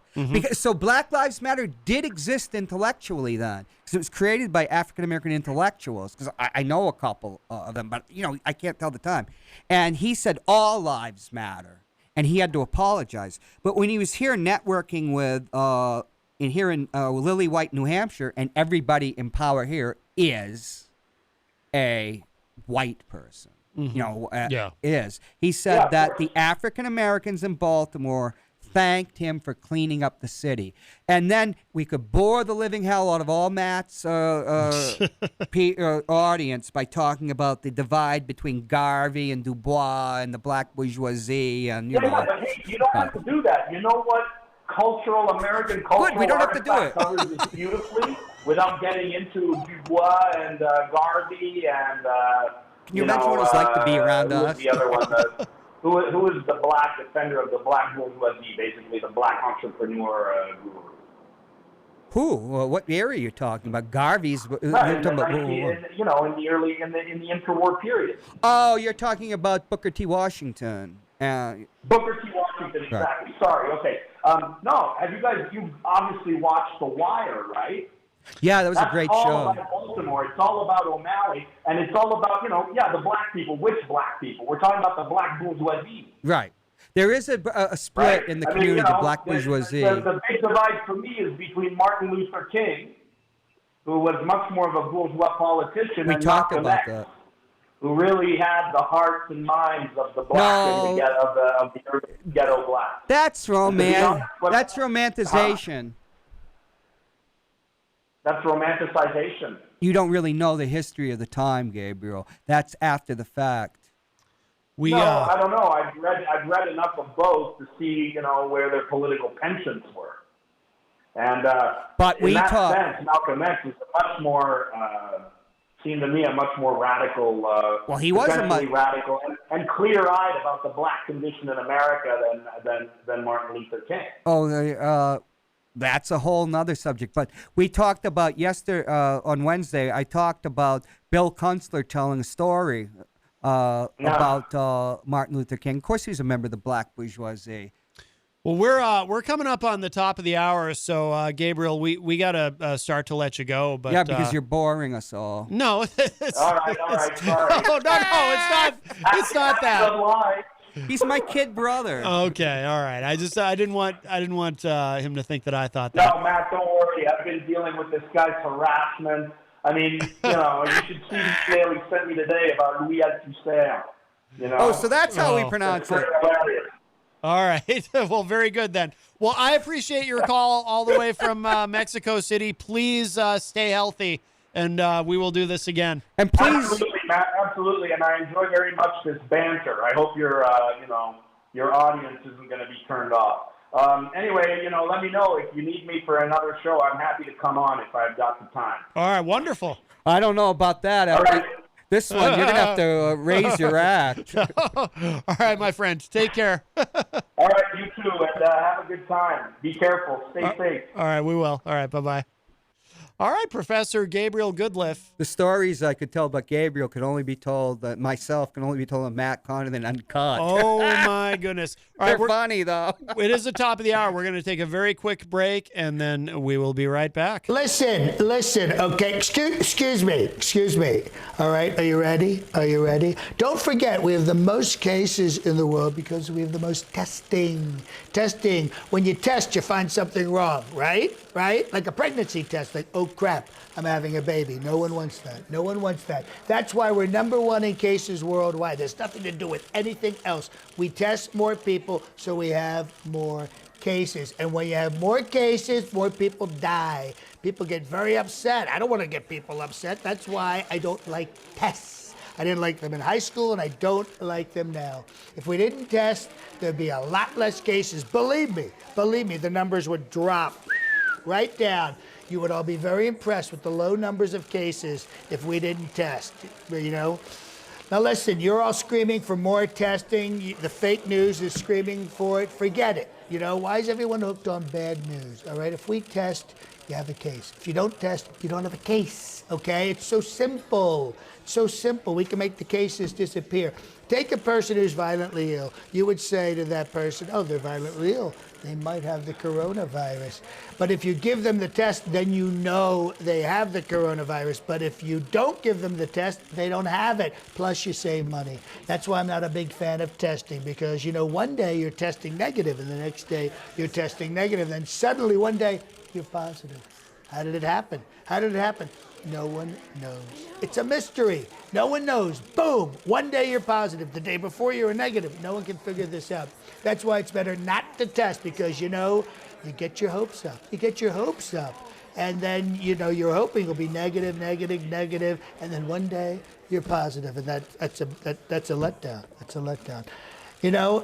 So Black Lives Matter did exist intellectually then, because it was created by African-American intellectuals, because I know a couple of them, but, I can't tell the time. And he said all lives matter, and he had to apologize. But when he was here networking with, in Lily White, New Hampshire, and everybody in power here is a white person. Is. He said that the African Americans in Baltimore thanked him for cleaning up the city. And then we could bore the living hell out of all Matt's audience by talking about the divide between Garvey and Dubois and the black bourgeoisie. And, but hey, you don't have to do that. You know what? American cultural Good, we don't have to do it. covers this beautifully without getting into Dubois and Garvey and... Can you imagine what it's like to be around us? The other one, who is the black defender of the black bourgeoisie, basically the black entrepreneur guru? Who? Well, what area are you talking about? Garvey's. In the interwar period. Oh, you're talking about Booker T. Washington. Booker T. Washington, exactly. Right. Sorry. Okay. No, you obviously watched The Wire, right? Yeah, that was a great show. It's all about Baltimore. It's all about O'Malley, and it's all about, the black people. Which black people? We're talking about the black bourgeoisie. Right. There is a split in the community of black bourgeoisie. The big divide for me is between Martin Luther King, who was much more of a bourgeois politician, and Malcolm X, who really had the hearts and minds of the black and of the ghetto black. That's That's romanticization. That's romanticization. You don't really know the history of the time, Gabriel. That's after the fact. I don't know. I've read enough of both to see, where their political penchants were. And but in that sense, Malcolm X is a much more, seemed to me, a much more radical, he was radical and clear-eyed about the black condition in America than Martin Luther King. That's a whole nother subject. But we talked about on Wednesday, I talked about Bill Kunstler telling a story about Martin Luther King. Of course, he's a member of the black bourgeoisie. Well, we're coming up on the top of the hour, so Gabriel, we got to start to let you go. But yeah, because you're boring us all. No, it's, all right, sorry. No, it's not that. He's my kid brother. Okay, all right. I didn't want him to think that I thought that. No, Matt, don't worry. I've been dealing with this guy's harassment. I mean, you should see the email he sent me today about Louis Althusser. Oh, so that's how we pronounce it. All right. Well, very good then. Well, I appreciate your call all the way from Mexico City. Please stay healthy, and we will do this again. And please. Absolutely, Matt. Absolutely. And I enjoy very much this banter. I hope your audience isn't going to be turned off. Anyway, let me know if you need me for another show. I'm happy to come on if I've got the time. All right. Wonderful. I don't know about that. All right. This one, you're going to have to raise your act. All right, my friend. Take care. All right, you too, and have a good time. Be careful. Stay safe. All right, we will. All right, bye-bye. All right, Professor Gabriel Goodliff. The stories I could tell about Gabriel could only be told, myself can only be told on Matt Connarton Uncut. Oh, my goodness. All They're right, funny, though. It is the top of the hour. We're going to take a very quick break, and then we will be right back. Listen, okay, excuse me. All right, are you ready? Don't forget, we have the most cases in the world because we have the most testing. When you test, you find something wrong, right? Like a pregnancy test, like, oh crap, I'm having a baby. No one wants that. That's why we're number one in cases worldwide. There's nothing to do with anything else. We test more people, so we have more cases. And when you have more cases, more people die. People get very upset. I don't want to get people upset. That's why I don't like tests. I didn't like them in high school, and I don't like them now. If we didn't test, there'd be a lot less cases. Believe me, the numbers would drop right down. You would all be very impressed with the low numbers of cases if we didn't test, Now listen, you're all screaming for more testing. The fake news is screaming for it. Forget it. Why is everyone hooked on bad news? All right, if we test, you have a case. If you don't test, you don't have a case, okay? It's so simple. We can make the cases disappear. Take a person who's violently ill. You would say to that person, oh, they're violently ill. They might have the coronavirus. But if you give them the test, then you know they have the coronavirus. But if you don't give them the test, they don't have it. Plus, you save money. That's why I'm not a big fan of testing, because, one day you're testing negative, and the next day you're testing negative. Then suddenly one day you're positive. How did it happen? No one knows. It's a mystery. No one knows. Boom. One day you're positive. The day before you were negative. No one can figure this out. That's why it's better not to test, because, you get your hopes up. And then, you're hoping will be negative. And then one day you're positive. And that's a letdown.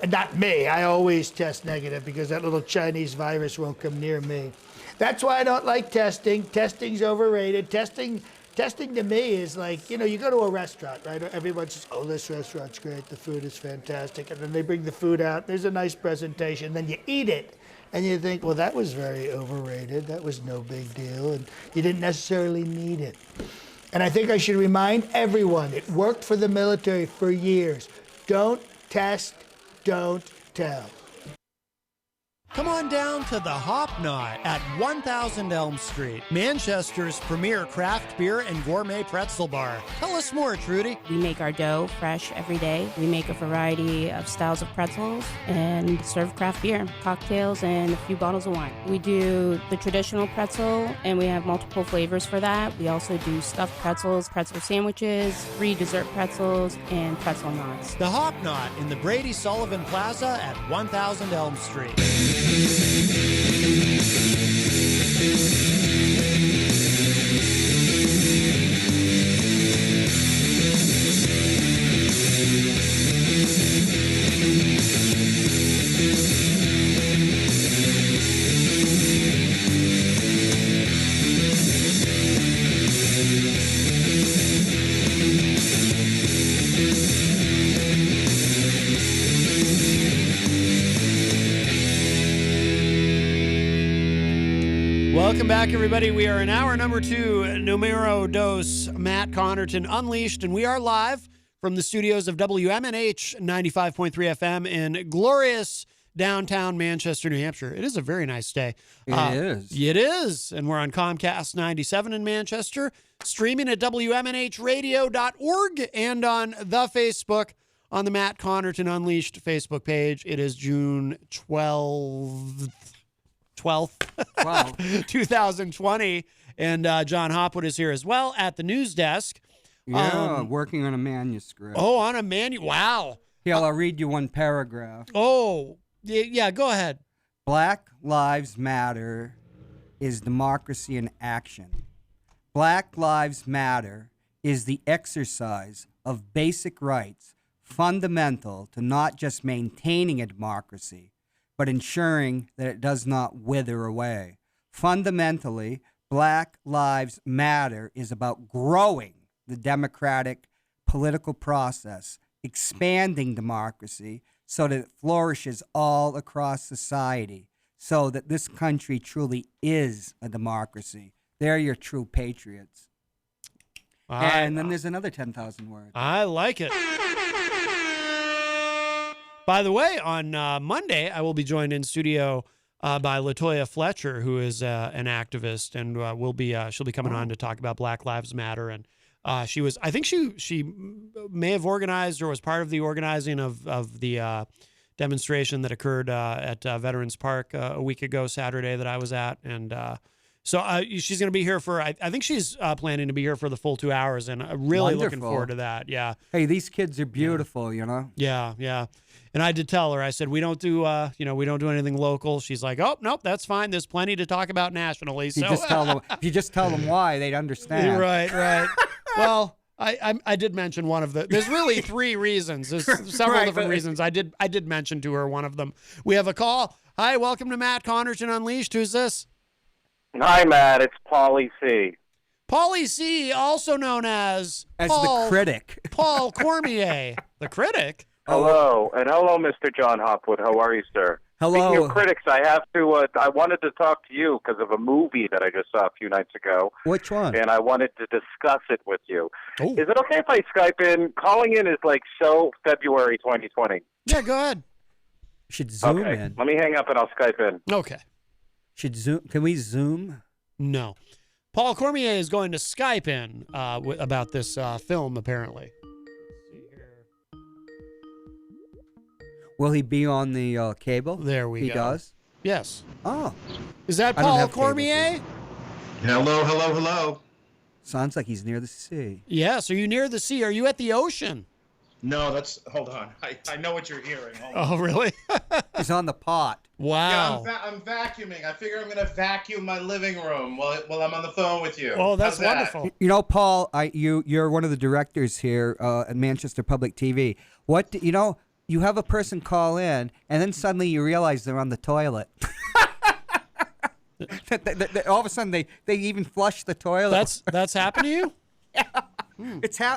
Not me. I always test negative because that little Chinese virus won't come near me. That's why I don't like testing. Testing's overrated. Testing to me is like, you go to a restaurant, right? Everyone says, oh, this restaurant's great. The food is fantastic. And then they bring the food out. There's a nice presentation. Then you eat it. And you think, well, that was very overrated. That was no big deal. And you didn't necessarily need it. And I think I should remind everyone, it worked for the military for years. Don't test, don't tell. Come on down to the Hop Knot at 1000 Elm Street, Manchester's premier craft beer and gourmet pretzel bar. Tell us more, Trudy. We make our dough fresh every day. We make a variety of styles of pretzels and serve craft beer, cocktails, and a few bottles of wine. We do the traditional pretzel, and we have multiple flavors for that. We also do stuffed pretzels, pretzel sandwiches, free dessert pretzels, and pretzel knots. The Hop Knot in the Brady Sullivan Plaza at 1000 Elm Street. Welcome back, everybody. We are in hour number 2, numero dos, Matt Connarton Unleashed, and we are live from the studios of WMNH 95.3 FM in glorious downtown Manchester, New Hampshire. It is a very nice day. It is. And we're on Comcast 97 in Manchester, streaming at WMNHradio.org and on the Facebook on the Matt Connarton Unleashed Facebook page. It is June 12th, 2020. And John Hopwood is here as well at the news desk. Yeah, working on a manuscript. Oh, on a wow. Yeah, I'll read you one paragraph. Oh, yeah, go ahead. Black Lives Matter is democracy in action. Black Lives Matter is the exercise of basic rights fundamental to not just maintaining a democracy, but ensuring that it does not wither away. Fundamentally, Black Lives Matter is about growing the democratic political process, expanding democracy so that it flourishes all across society, so that this country truly is a democracy. They're your true patriots. And then there's another 10,000 words. I like it. By the way, on Monday, I will be joined in studio by Latoya Fletcher, who is an activist, and she'll be coming on to talk about Black Lives Matter. And she may have organized or was part of the organizing of the demonstration that occurred at Veterans Park a week ago, Saturday, that I was at. And so she's going to be here I think she's planning to be here for the full 2 hours, and I'm really looking forward to that. Yeah. Hey, these kids are beautiful, you know? Yeah, yeah. And I did tell her, I said, we don't do anything local. She's like, oh, nope, that's fine. There's plenty to talk about nationally. So If you just tell them why, they'd understand. Right. Well, I did mention one of there's really 3 reasons. There's several different reasons. I did mention to her one of them. We have a call. Hi, welcome to Matt Connarton Unleashed. Who's this? Hi, Matt. It's Paulie C. Paulie C, also known as the critic. Paul Cormier. The critic? Hello. And hello, Mr. John Hopwood. How are you, sir? Hello. Speaking of critics, I wanted to talk to you because of a movie that I just saw a few nights ago. Which one? And I wanted to discuss it with you. Oh. Is it okay if I Skype in? Calling in is like show February 2020. Yeah, go ahead. Should zoom okay. in. Let me hang up and I'll Skype in. Okay. Should zoom? Can we zoom? No. Paul Cormier is going to Skype in about this film, apparently. Will he be on the cable? There we go. He does? Yes. Oh. Is that I don't Paul have cable. Cormier? Hello. Sounds like he's near the sea. Yes. Are you near the sea? Are you at the ocean? No, hold on. I know what you're hearing. Hold on. Oh, really? He's on the pot. Wow. Yeah, I'm vacuuming. I figure I'm going to vacuum my living room while I'm on the phone with you. Oh, that's How's that? wonderful. You know, Paul, you're one of the directors here at Manchester Public TV. You have a person call in, and then suddenly you realize they're on the toilet. All of a sudden, they even flush the toilet. That's happened to you? Yeah.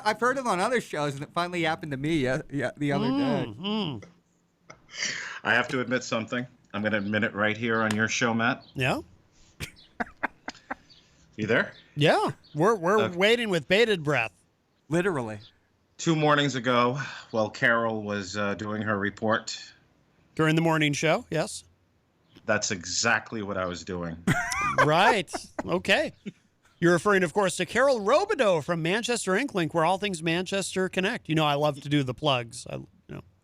I've heard it on other shows, and it finally happened to me the other day. I have to admit something. I'm going to admit it right here on your show, Matt. Yeah. You there? Yeah. We're waiting with bated breath. Literally. 2 mornings ago, while Carol was doing her report. During the morning show, yes. That's exactly what I was doing. Right. Okay. You're referring, of course, to Carol Robideau from Manchester Inklink, where all things Manchester connect. You know, I love to do the plugs.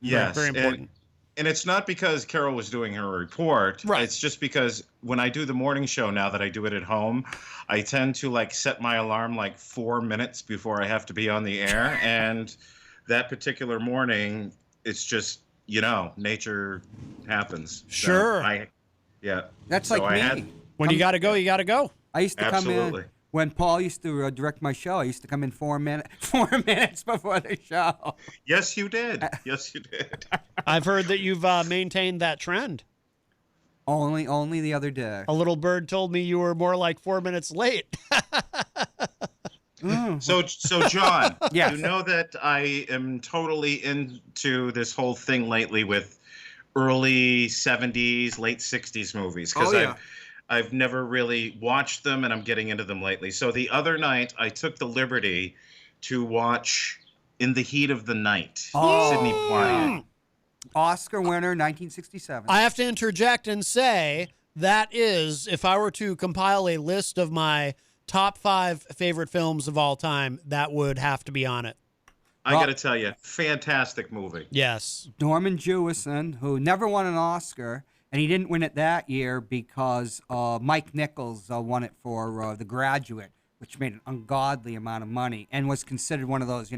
Yes. Very important. And it's not because Carol was doing her report. Right. It's just because when I do the morning show now that I do it at home, I tend to set my alarm 4 minutes before I have to be on the air. And that particular morning, it's just, nature happens. Sure. That's so like me. When you got to go, you got to go. I used to come Absolutely. in. When Paul used to direct my show, I used to come in 4 minutes before the show. Yes, you did. Yes, you did. I've heard that you've maintained that trend. Only the other day. A little bird told me you were more like 4 minutes late. So John, Yes. you know that I am totally into this whole thing lately with early 70s, late 60s movies. Because I've never really watched them, and I'm getting into them lately. So the other night, I took the liberty to watch In the Heat of the Night, Sidney Poitier. Oscar winner, 1967. I have to interject and say that is, if I were to compile a list of my top 5 favorite films of all time, that would have to be on it. I got to tell you, fantastic movie. Yes. Norman Jewison, who never won an Oscar, and he didn't win it that year because Mike Nichols won it for The Graduate, which made an ungodly amount of money and was considered one of those,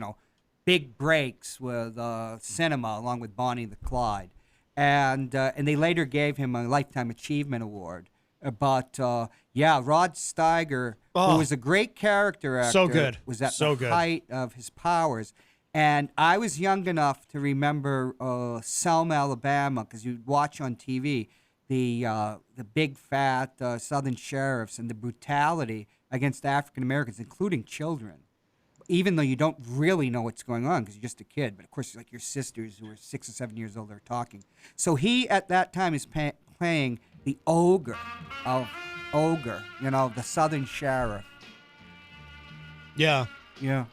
big breaks with cinema, along with Bonnie and the Clyde. And they later gave him a Lifetime Achievement Award. But, Rod Steiger, who was a great character actor, So good. was at So the good. height of his powers. And I was young enough to remember Selma, Alabama, because you'd watch on TV the big, fat Southern sheriffs and the brutality against African Americans, including children, even though you don't really know what's going on because you're just a kid. But, of course, your sisters who are 6 or 7 years old are talking. So he, at that time, is playing the ogre of ogre, the Southern Sheriff. Yeah. Yeah.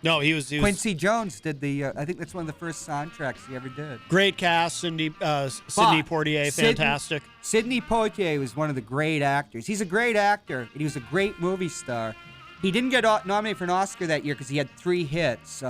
No, he was Quincy Jones did I think that's one of the first soundtracks he ever did. Great cast, Sidney Poitier, fantastic. Sidney Poitier was one of the great actors. He's a great actor, and he was a great movie star. He didn't get nominated for an Oscar that year because he had 3 hits.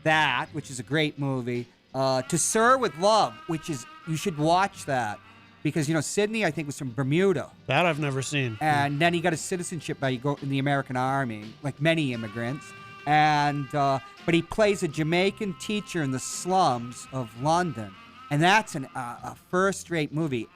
That, which is a great movie. To Sir with Love, which is, you should watch that. Because, Sidney, I think, was from Bermuda. That I've never seen. And then he got his citizenship by going in the American Army, like many immigrants. And but he plays a Jamaican teacher in the slums of London. And that's a first-rate movie.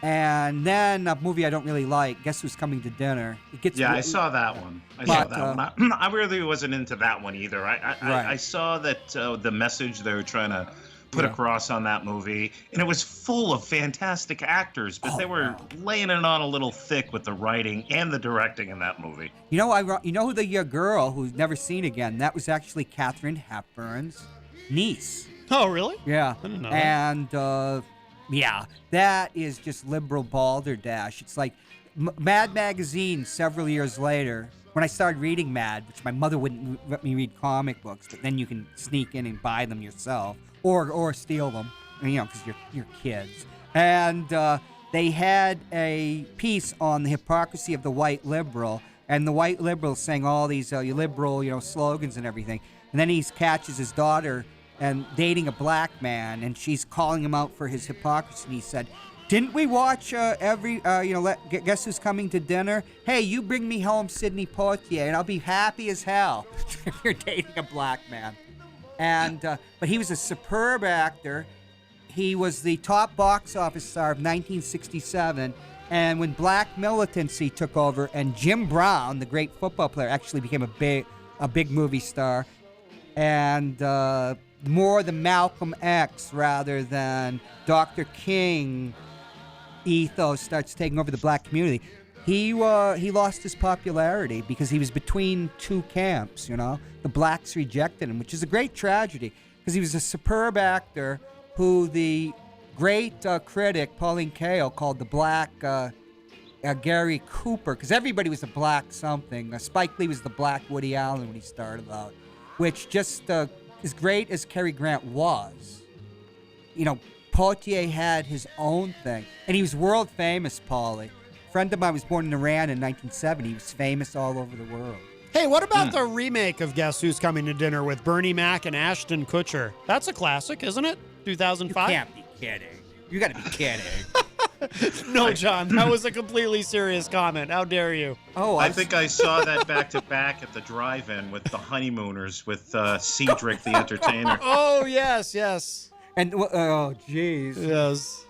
And then a movie I don't really like, Guess Who's Coming to Dinner. I saw that one. I really wasn't into that one either. I saw that the message they were trying to put across on that movie, and it was full of fantastic actors, but they were laying it on a little thick with the writing and the directing in that movie. You know who the girl who's never seen again? That was actually Katharine Hepburn's niece. Oh, really? Yeah. I didn't know and that is just liberal balderdash. It's like Mad Magazine several years later, when I started reading Mad, which my mother wouldn't let me read comic books, but then you can sneak in and buy them yourself or steal them, because you're kids. And they had a piece on the hypocrisy of the white liberal, and the white liberal saying all these liberal slogans and everything. And then he catches his daughter and dating a black man, and she's calling him out for his hypocrisy. And he said, "Didn't we watch Guess Who's Coming to Dinner? Hey, you bring me home Sidney Poitier, and I'll be happy as hell if you're dating a black man." And but he was a superb actor. He was the top box office star of 1967. And when black militancy took over, and Jim Brown, the great football player, actually became a big movie star, and more the Malcolm X rather than Dr. King ethos starts taking over the black community. He lost his popularity because he was between 2 camps. The blacks rejected him, which is a great tragedy because he was a superb actor who the great critic Pauline Kael called the black Gary Cooper, because everybody was a black something. Spike Lee was the black Woody Allen when he started out, which just as great as Cary Grant was, Poitier had his own thing, and he was world famous. Paulie, a friend of mine, was born in Iran in 1970. He was famous all over the world. Hey, what about the remake of Guess Who's Coming to Dinner with Bernie Mac and Ashton Kutcher? That's a classic, isn't it? 2005? You can't be kidding. You got to be kidding. No, John, that was a completely serious comment. How dare you? Oh, I think I saw that back to back at the drive-in with the Honeymooners with Cedric the Entertainer. Oh, yes. And, oh, jeez. Yes.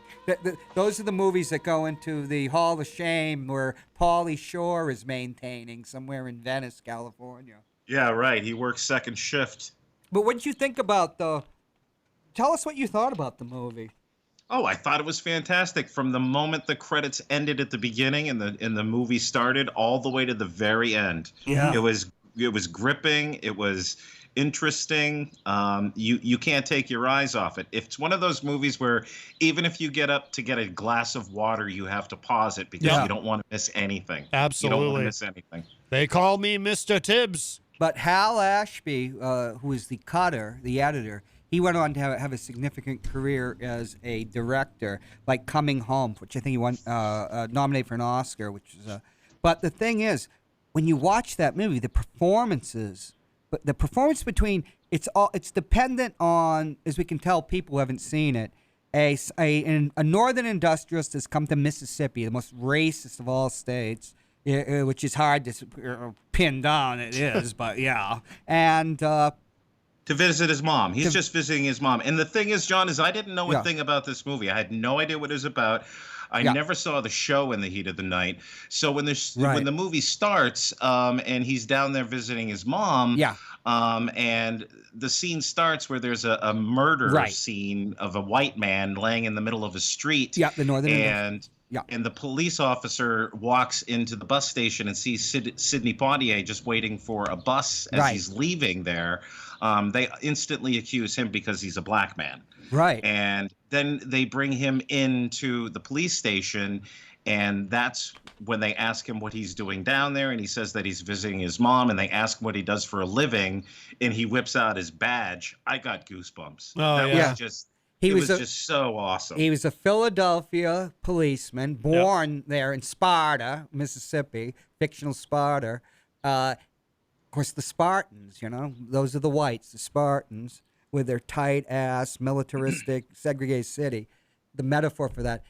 Those are the movies that go into the Hall of Shame where Pauly Shore is maintaining somewhere in Venice, California. Yeah, right. He works second shift. But what did you think about tell us what you thought about the movie. Oh, I thought it was fantastic from the moment the credits ended at the beginning and the movie started all the way to the very end. Yeah. It was gripping. It was interesting. You can't take your eyes off it. It's one of those movies where even if you get up to get a glass of water, you have to pause it because you don't want to miss anything. Absolutely. You don't want to miss anything. They call me Mr. Tibbs. But Hal Ashby, who is the cutter, the editor, he went on to have a significant career as a director, like Coming Home, which I think he won nominated for an Oscar. But the thing is, when you watch that movie, the performances, but the performance between it's dependent on, as we can tell, people who haven't seen it. A northern industrialist has come to Mississippi, the most racist of all states, which is hard to pin down. It is, but yeah, and. To visit his mom. He's just visiting his mom. And the thing is, John, is I didn't know a thing about this movie. I had no idea what it was about. I never saw the show in the heat of the night. So when the movie starts and he's down there visiting his mom, and the scene starts where there's a murder scene of a white man laying in the middle of a street. Yeah, the northern and the police officer walks into the bus station and sees Sidney Poitier just waiting for a bus as he's leaving there. They instantly accuse him because he's a black man. Right. And then they bring him into the police station, And that's when they ask him what he's doing down there, and he says that he's visiting his mom, and they ask him what he does for a living, and he whips out his badge. I got goosebumps. Oh, That yeah. was just it was just so awesome. He was a Philadelphia policeman born there in Sparta, Mississippi, fictional Sparta. Of course, the Spartans, you know, those are the whites, the Spartans, with their tight-ass, militaristic, segregated city. The metaphor for that.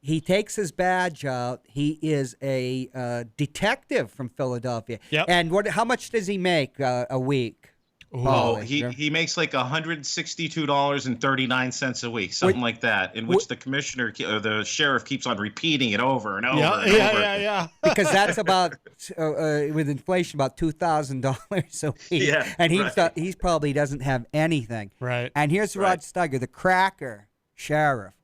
He takes his badge out. He is a detective from Philadelphia. Yep. And how much does he make a week? Oh, he makes like $162.39 a week, something like that, in which the commissioner or the sheriff keeps on repeating it over and over and over. Yeah. Because that's about with inflation about $2,000 a week. Yeah, and right. he probably doesn't have anything. Right. And here's Rod Steiger, the cracker sheriff.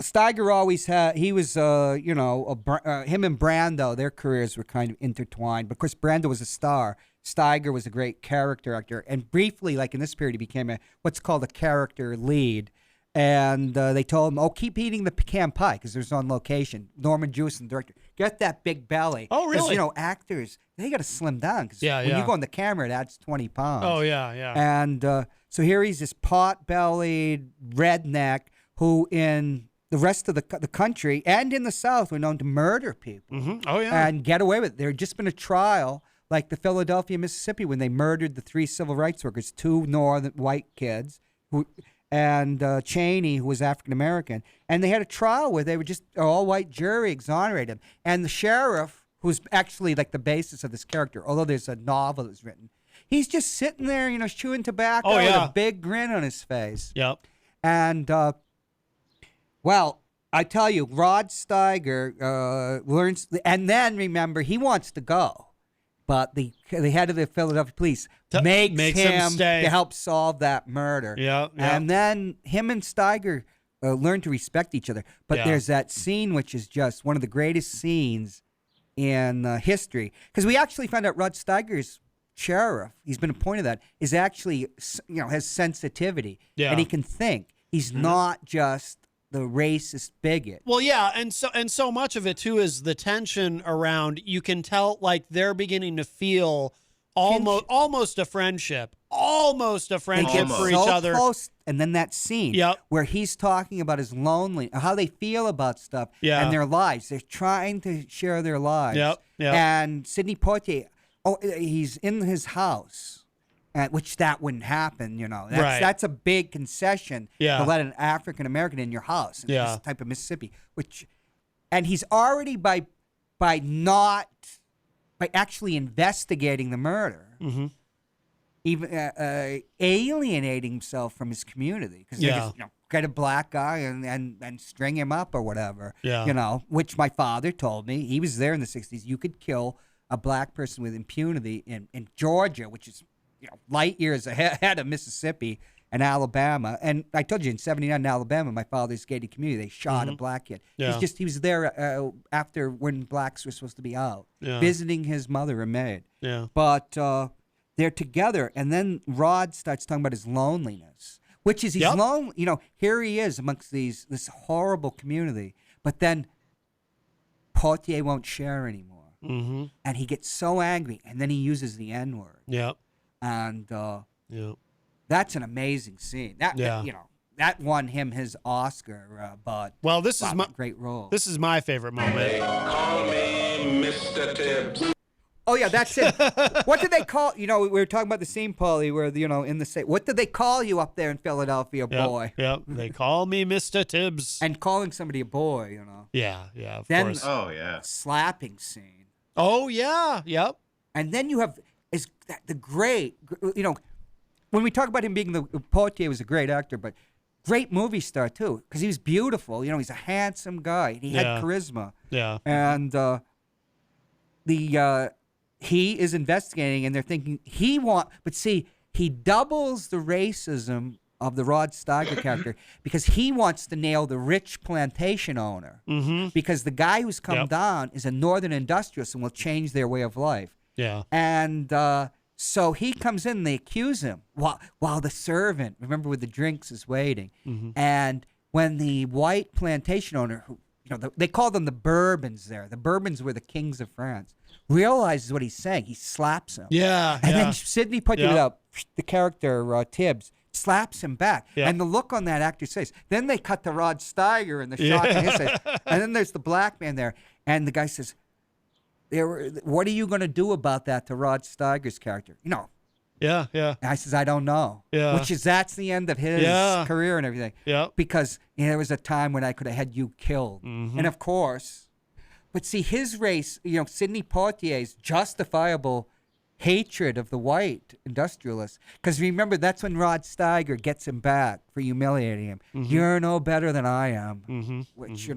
Steiger always had, he was, him and Brando, their careers were kind of intertwined. But of course, Brando was a star. Steiger was a great character actor. And briefly, like in this period, he became what's called a character lead. And they told him, keep eating the pecan pie because there's on location. Norman Jewison, the director. Get that big belly. Oh, really? Because, actors, they got to slim down because when you go on the camera, it adds 20 pounds. Oh, yeah. And so here he's this pot-bellied redneck who in the rest of the country and in the South were known to murder people. Mm-hmm. Oh, yeah. And get away with it. There had just been a trial like the Philadelphia, Mississippi, when they murdered the 3 civil rights workers, 2 northern white kids, and Cheney, who was African-American. And they had a trial where they were just an all-white jury exonerated him. And the sheriff, who's actually like the basis of this character, although there's a novel that's written, he's just sitting there, chewing tobacco with a big grin on his face. Yep. And, well, I tell you, Rod Steiger learns, and then remember, he wants to go. But the head of the Philadelphia police makes him stay to help solve that murder. Yeah. And then him and Steiger learn to respect each other. But there's that scene which is just one of the greatest scenes in history. Because we actually found out Rod Steiger's sheriff, he's been appointed that, is actually, has sensitivity. Yeah. And he can think. He's not just the racist bigot. Well, yeah, and so much of it too is the tension around. You can tell like they're beginning to feel almost a friendship, They get for so each other. Close, and then that scene where he's talking about his loneliness, how they feel about stuff, and their lives. They're trying to share their lives. Yep. And Sidney Poitier, he's in his house. Which that wouldn't happen, That's a big concession to let an African American in your house in this type of Mississippi. And he's already by actually investigating the murder, even alienating himself from his community because they just get a black guy and string him up or whatever. Which my father told me. He was there in the 60s. You could kill a black person with impunity in Georgia, which is light years ahead of Mississippi and Alabama. And I told you, in 79 in Alabama, my father's gated community, they shot a black kid. He was there after when blacks were supposed to be out, visiting his mother and maid. But they're together, and then Rod starts talking about his loneliness, which is he's lonely. Here he is amongst this horrible community, but then Poitier won't share anymore. And he gets so angry, and then he uses the N-word. And that's an amazing scene. That won him his Oscar. But this is my great role. This is my favorite moment. They call me Mr. Tibbs. Oh yeah, that's it. What did they call? We were talking about the scene, Paulie, where in the state. What did they call you up there in Philadelphia, boy? Yep. They call me Mr. Tibbs. And calling somebody a boy, Yeah, of course. Oh yeah. Slapping scene. Oh yeah. Yep. And then you have the great, when we talk about him being Poitier was a great actor, but great movie star too, because he was beautiful. He's a handsome guy. He had charisma. Yeah. And he is investigating, and they're thinking but see, he doubles the racism of the Rod Steiger character because he wants to nail the rich plantation owner because the guy who's come down is a northern industrialist and will change their way of life. Yeah. And so he comes in and they accuse him while the servant, remember with the drinks, is waiting. And when the white plantation owner, who they call them the Bourbons there. The Bourbons were the kings of France. Realizes what he's saying. He slaps him. Yeah. And then Sidney Poitier, the character Tibbs, slaps him back. Yeah. And the look on that actor's face. Then they cut to Rod Steiger and the shock in his face. And then there's the black man there. And the guy says, what are you going to do about that to Rod Steiger's character? Yeah. And I says, I don't know. Yeah. That's the end of his career and everything. Yeah. Because there was a time when I could have had you killed. And of course, but see, his race, Sidney Poitier's justifiable hatred of the white industrialists. Because remember, that's when Rod Steiger gets him back for humiliating him. You're no better than I am. Which,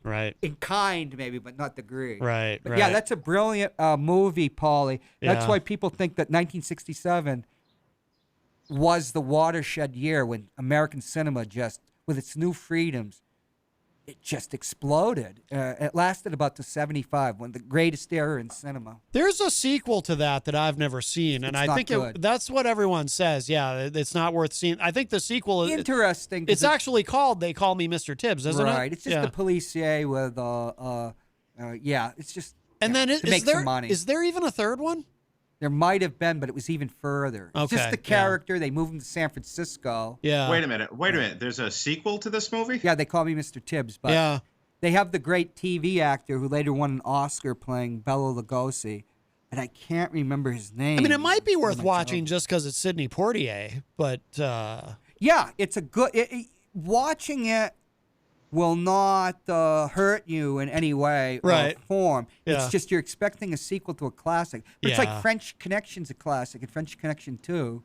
right. in kind maybe, but not degree. Right, But right. yeah, that's a brilliant movie, Paulie. That's Yeah. why people think that 1967 was the watershed year when American cinema just, with its new freedoms, it just exploded. It lasted about to 75, when the greatest era in cinema. There's a sequel to that I've never seen, and It's I not think good. that's what everyone says. Yeah, it's not worth seeing. I think the sequel is Interesting. 'cause It's actually called "They Call Me Mr. Tibbs," isn't it? right. It's just the policier with it's just And then to make some money. is there even a third one? There might have been, but it was even further. It's Okay, just the character. They moved him to San Francisco. Yeah. Wait a minute. There's a sequel to this movie? Yeah, they call me Mr. Tibbs, but Yeah. they have the great TV actor who later won an Oscar playing Bela Lugosi, and I can't remember his name. I mean, it might be It's worth on my watching television. just because it's Sidney Poitier, but Yeah, it's a good. Watching it will not hurt you in any way Right. or form. Yeah. It's just you're expecting a sequel to a classic. But it's Yeah. like French Connection's a classic, and French Connection 2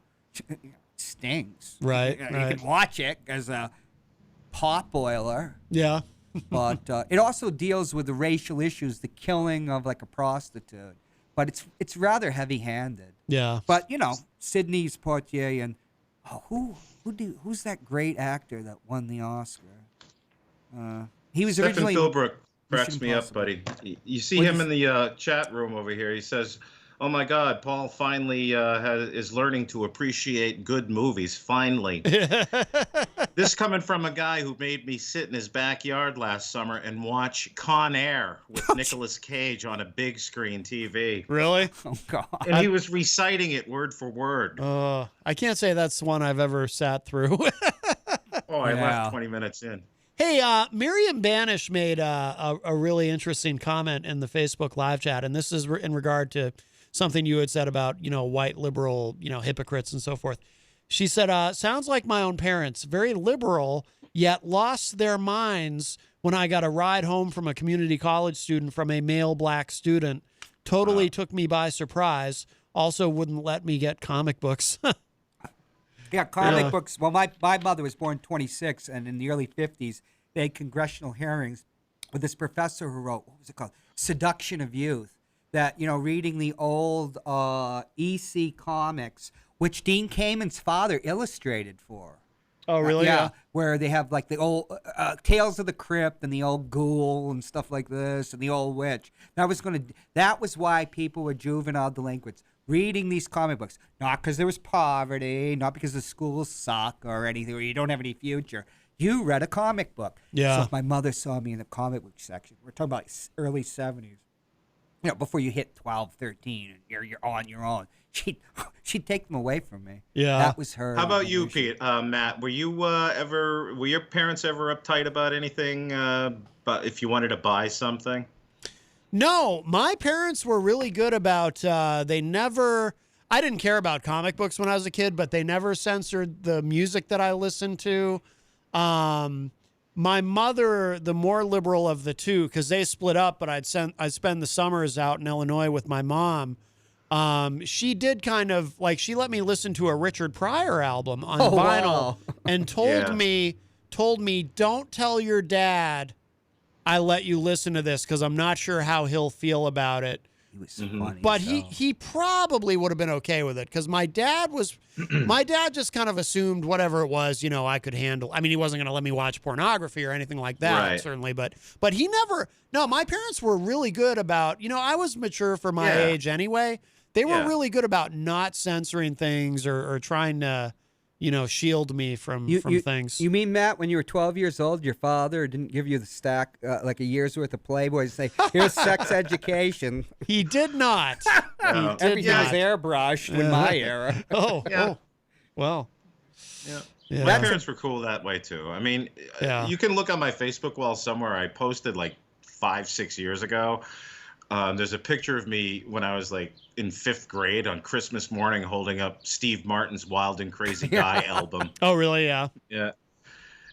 stings. Right, You right. can watch it as a pot boiler. yeah. But it also deals with the racial issues, the killing of like a prostitute. But it's rather heavy-handed. Yeah. But Sidney's Poitier and who's that great actor that won the Oscar? He was Stephen originally Philbrook cracks Mission me up, Impossible. buddy. You see What him is- in the chat room over here. He says, "Oh my God, Paul finally is learning to appreciate good movies. Finally." This coming from a guy who made me sit in his backyard last summer and watch Con Air with Nicolas Cage on a big screen TV. Really? Oh God! And he was reciting it word for word. I can't say that's one I've ever sat through. I Yeah. left 20 minutes in. Hey, Miriam Banish made a really interesting comment in the Facebook live chat, and this is in regard to something you had said about, white liberal, hypocrites and so forth. She said, sounds like my own parents, very liberal, yet lost their minds when I got a ride home from a community college student from a male black student. Totally took me by surprise. Also wouldn't let me get comic books. Yeah, comic books. Well, my mother was born 26, and in the early 50s, they had congressional hearings with this professor who wrote, what was it called? Seduction of Youth. That, reading the old EC comics, which Dean Kamen's father illustrated for. Oh, really? Yeah, where they have like the old Tales of the Crypt and the old ghoul and stuff like this and the old witch. That was why people were juvenile delinquents. Reading these comic books, not because there was poverty, not because the schools suck or anything, or you don't have any future. You read a comic book. Yeah. So if my mother saw me in the comic book section, we're talking about early 70s, before you hit 12, 13, and you're on your own, she'd take them away from me. Yeah. That was her. How about you, evolution. Pete? Matt, were your parents ever uptight about anything? But if you wanted to buy something? No, my parents were really good about, I didn't care about comic books when I was a kid, but they never censored the music that I listened to. My mother, the more liberal of the two, because they split up, but I'd spend the summers out in Illinois with my mom. She did kind of, she let me listen to a Richard Pryor album on vinyl wow. and told me, don't tell your dad I let you listen to this because I'm not sure how he'll feel about it. He was funny. But so. he probably would have been okay with it because my dad just kind of assumed whatever it was, I could handle. I mean, he wasn't going to let me watch pornography or anything like that, Right. certainly. But he never. No, my parents were really good about. I was mature for my age anyway. They were really good about not censoring things or trying to, shield me from things. You mean, Matt, when you were 12 years old, your father didn't give you the stack, like a year's worth of Playboys, and say, here's sex education? He did not. Everything was airbrushed in my era. Well. Yeah. My parents were cool that way, too. I mean, you can look on my Facebook wall somewhere. I posted like 5-6 years ago. There's a picture of me when I was like in 5th grade on Christmas morning holding up Steve Martin's Wild and Crazy Guy album. Oh, really? Yeah. Yeah.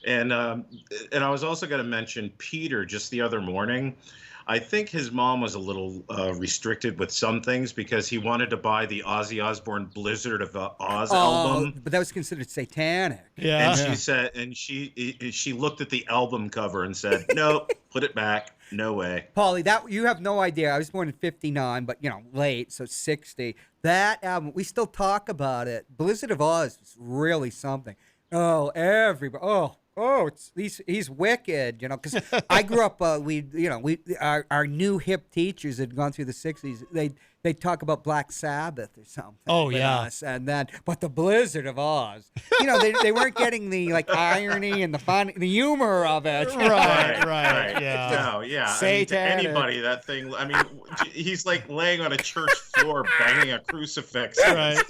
And I was also going to mention Peter just the other morning. I think his mom was a little restricted with some things because he wanted to buy the Ozzy Osbourne Blizzard of Oz album. But that was considered satanic. Yeah. And she said, and she looked at the album cover and said, "No, put it back. No way." Paulie, that you have no idea. I was born in 59, but late, so 60. That album, we still talk about it. Blizzard of Oz was really something. Oh, everybody. He's wicked, because I grew up, our new hip teachers had gone through the 60s. They'd talk about Black Sabbath or something. Oh, yeah. But the Blizzard of Oz, they weren't getting the irony and the humor of it. Right. Yeah. No, yeah. I mean, to anybody, that thing, I mean, he's like laying on a church floor banging a crucifix. Right.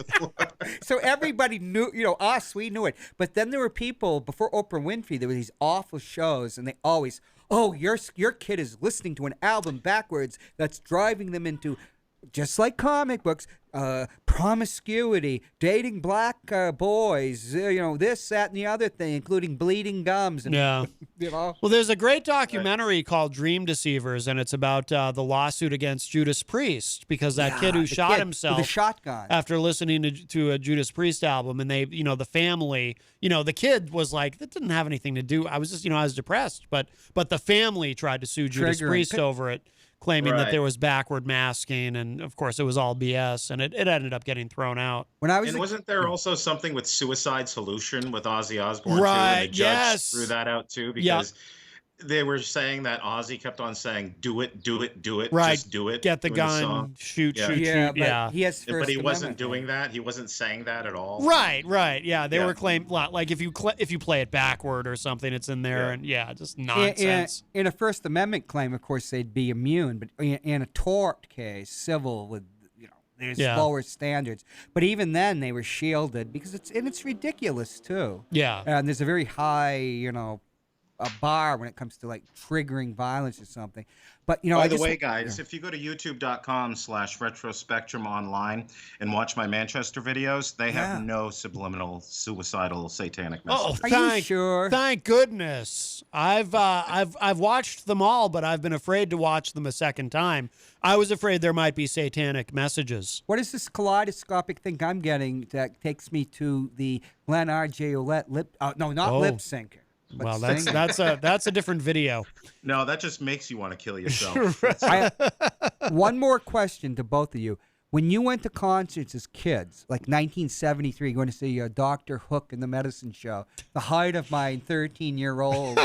So everybody knew, us, we knew it. But then there were people, before Oprah Winfrey, there were these awful shows, and they always, your kid is listening to an album backwards that's driving them into, just like comic books, promiscuity, dating black boys, this, that, and the other thing, including bleeding gums. And, Well, there's a great documentary called Dream Deceivers, and it's about the lawsuit against Judas Priest because that kid who shot himself with a shotgun after listening to a Judas Priest album, and they, the family, the kid was like, that didn't have anything to do. I was just, I was depressed, but the family tried to sue Judas Priest over it, claiming that there was backward masking, and of course it was all BS, and it ended up getting thrown out. Wasn't there also something with Suicide Solution with Ozzy Osbourne too? And the judge threw that out too because they were saying that Ozzy kept on saying, "Do it, do it, do it, just do it." Get the gun, shoot. He has but he wasn't doing that. He wasn't saying that at all. Right. Yeah, they were claiming like if you play it backward or something, it's in there, and just nonsense. In a First Amendment claim, of course, they'd be immune, but in a tort case, civil with there's lower standards. But even then, they were shielded because it's ridiculous too. Yeah, and there's a very high a bar when it comes to like triggering violence or something. But by the way, guys, if you go to youtube.com/retrospectrum online and watch my Manchester videos, they have no subliminal suicidal satanic messages. Are you sure? Thank goodness. I've watched them all, but I've been afraid to watch them a second time. I was afraid there might be satanic messages. What is this kaleidoscopic thing I'm getting that takes me to the Glenn R. J. Olette lip sync? Well, that's a different video. No, that just makes you want to kill yourself. One more question to both of you. When you went to concerts as kids, like 1973, going to see Dr. Hook and the Medicine Show, the height of my 13-year-old,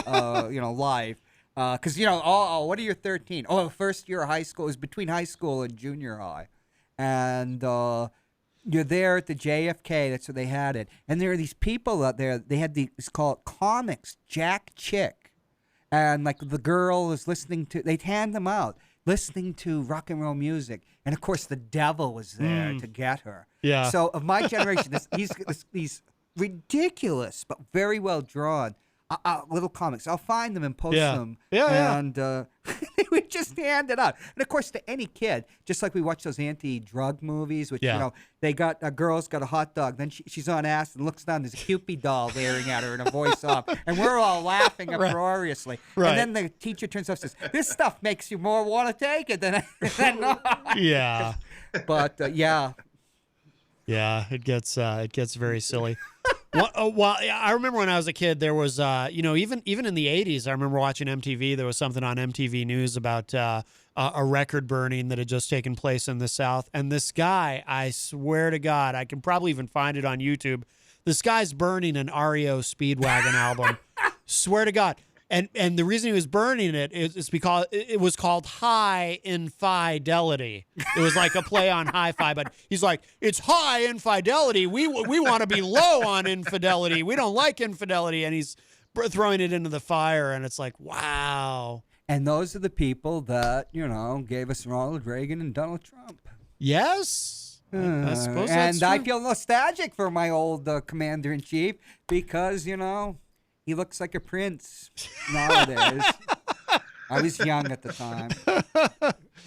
life, because what are you 13? Oh, first year of high school. It was between high school and junior high, and you're there at the JFK. That's where they had it. And there are these people out there. They had it's called comics, Jack Chick. And like the girl is listening to, they'd hand them out, listening to rock and roll music. And of course the devil was there to get her. Yeah. So of my generation, these ridiculous but very well drawn little comics. I'll find them and post them. And they would just hand it out. And of course, to any kid, just like we watch those anti-drug movies, which they got a girl's got a hot dog, then she's on acid and looks down. There's a Cupid doll leering at her and a voice off, and we're all laughing uproariously. Right. And then the teacher turns off and says, "This stuff makes you more want to take it than not." Yeah. But yeah, it gets very silly. Well, I remember when I was a kid, there was, even in the 80s, I remember watching MTV. There was something on MTV News about a record burning that had just taken place in the South. And this guy, I swear to God, I can probably even find it on YouTube. This guy's burning an REO Speedwagon album. Swear to God. And the reason he was burning it is because it was called High Infidelity. It was like a play on hi-fi, but he's like, it's high infidelity. We want to be low on infidelity. We don't like infidelity. And he's throwing it into the fire, and it's like, wow. And those are the people that, gave us Ronald Reagan and Donald Trump. Yes. I suppose that's and true. I feel nostalgic for my old commander-in-chief because, he looks like a prince nowadays. I was young at the time.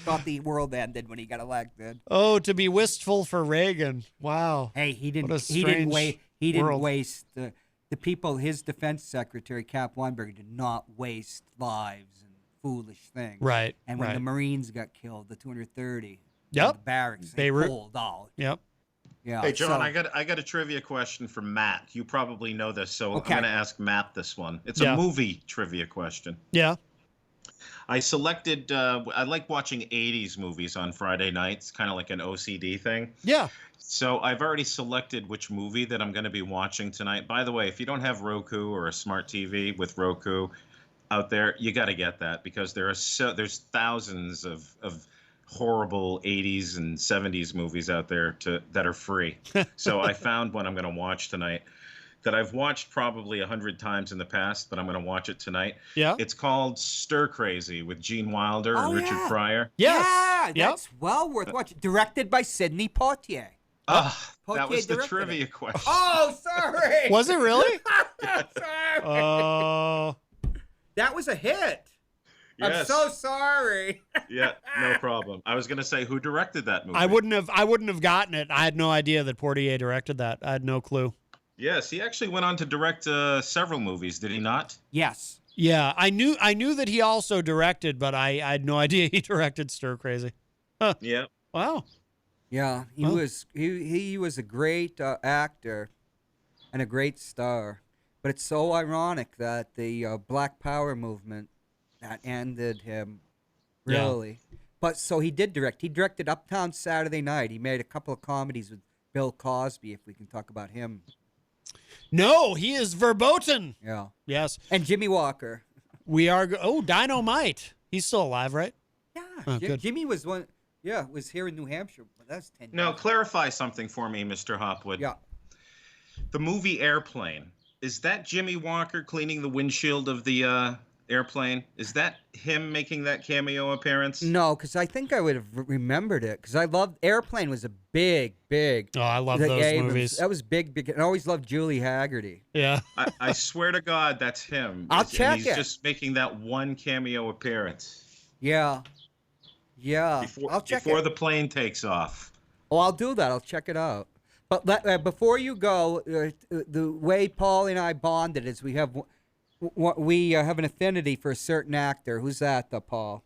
Thought the world ended when he got elected. Oh, to be wistful for Reagan. Wow. Hey, he didn't world. waste the people. His defense secretary, Cap Weinberger, did not waste lives and foolish things. Right. And when the Marines got killed, the 230, yep, the barracks, Beirut. They pulled out. Yep. Yeah. Hey, John, I got a trivia question for Matt. You probably know this, so Okay. I'm going to ask Matt this one. It's a movie trivia question. Yeah. I selected, I like watching 80s movies on Friday nights, kind of like an OCD thing. Yeah. So I've already selected which movie that I'm going to be watching tonight. By the way, if you don't have Roku or a smart TV with Roku out there, you got to get that because there's thousands of horrible 80s and 70s movies out there that are free. So I found one I'm going to watch tonight that I've watched probably 100 times in the past, but I'm going to watch it tonight. Yeah. It's called Stir Crazy with Gene Wilder and Richard Pryor. Yes. Yeah, that's well worth watching. Directed by Sidney Poitier. That was the directed trivia it. question. Oh, sorry. Was it really? Sorry. Oh. That was a hit. I'm Yes. so sorry. Yeah, no problem. I was going to say, who directed that movie? I wouldn't have gotten it. I had no idea that Portier directed that. I had no clue. Yes, he actually went on to direct several movies, did he not? Yes. Yeah, I knew that he also directed, but I had no idea he directed Stir Crazy. Huh. Yeah. Wow. Yeah, he was a great actor and a great star. But it's so ironic that the Black Power movement that ended him, really. Yeah. But so he did direct. He directed Uptown Saturday Night. He made a couple of comedies with Bill Cosby, if we can talk about him. No, he is verboten. Yeah. Yes. And Jimmy Walker. Dynamite. He's still alive, right? Yeah. Oh, Jimmy was was here in New Hampshire. But that's 10 years. Now, clarify something for me, Mr. Hopwood. Yeah. The movie Airplane, is that Jimmy Walker cleaning the windshield of the airplane? Is that him making that cameo appearance? No, because I think I would have remembered it. Because I loved Airplane was a big. Oh, I love those movies. That was big. I always loved Julie Haggerty. Yeah. I swear to God, that's him. I'll check he's it. Just making that one cameo appearance. Yeah. Yeah. I'll check before it. the plane takes off. Oh, I'll do that. I'll check it out. But before you go, the way Paul and I bonded is we have an affinity for a certain actor. Who's that, Paul?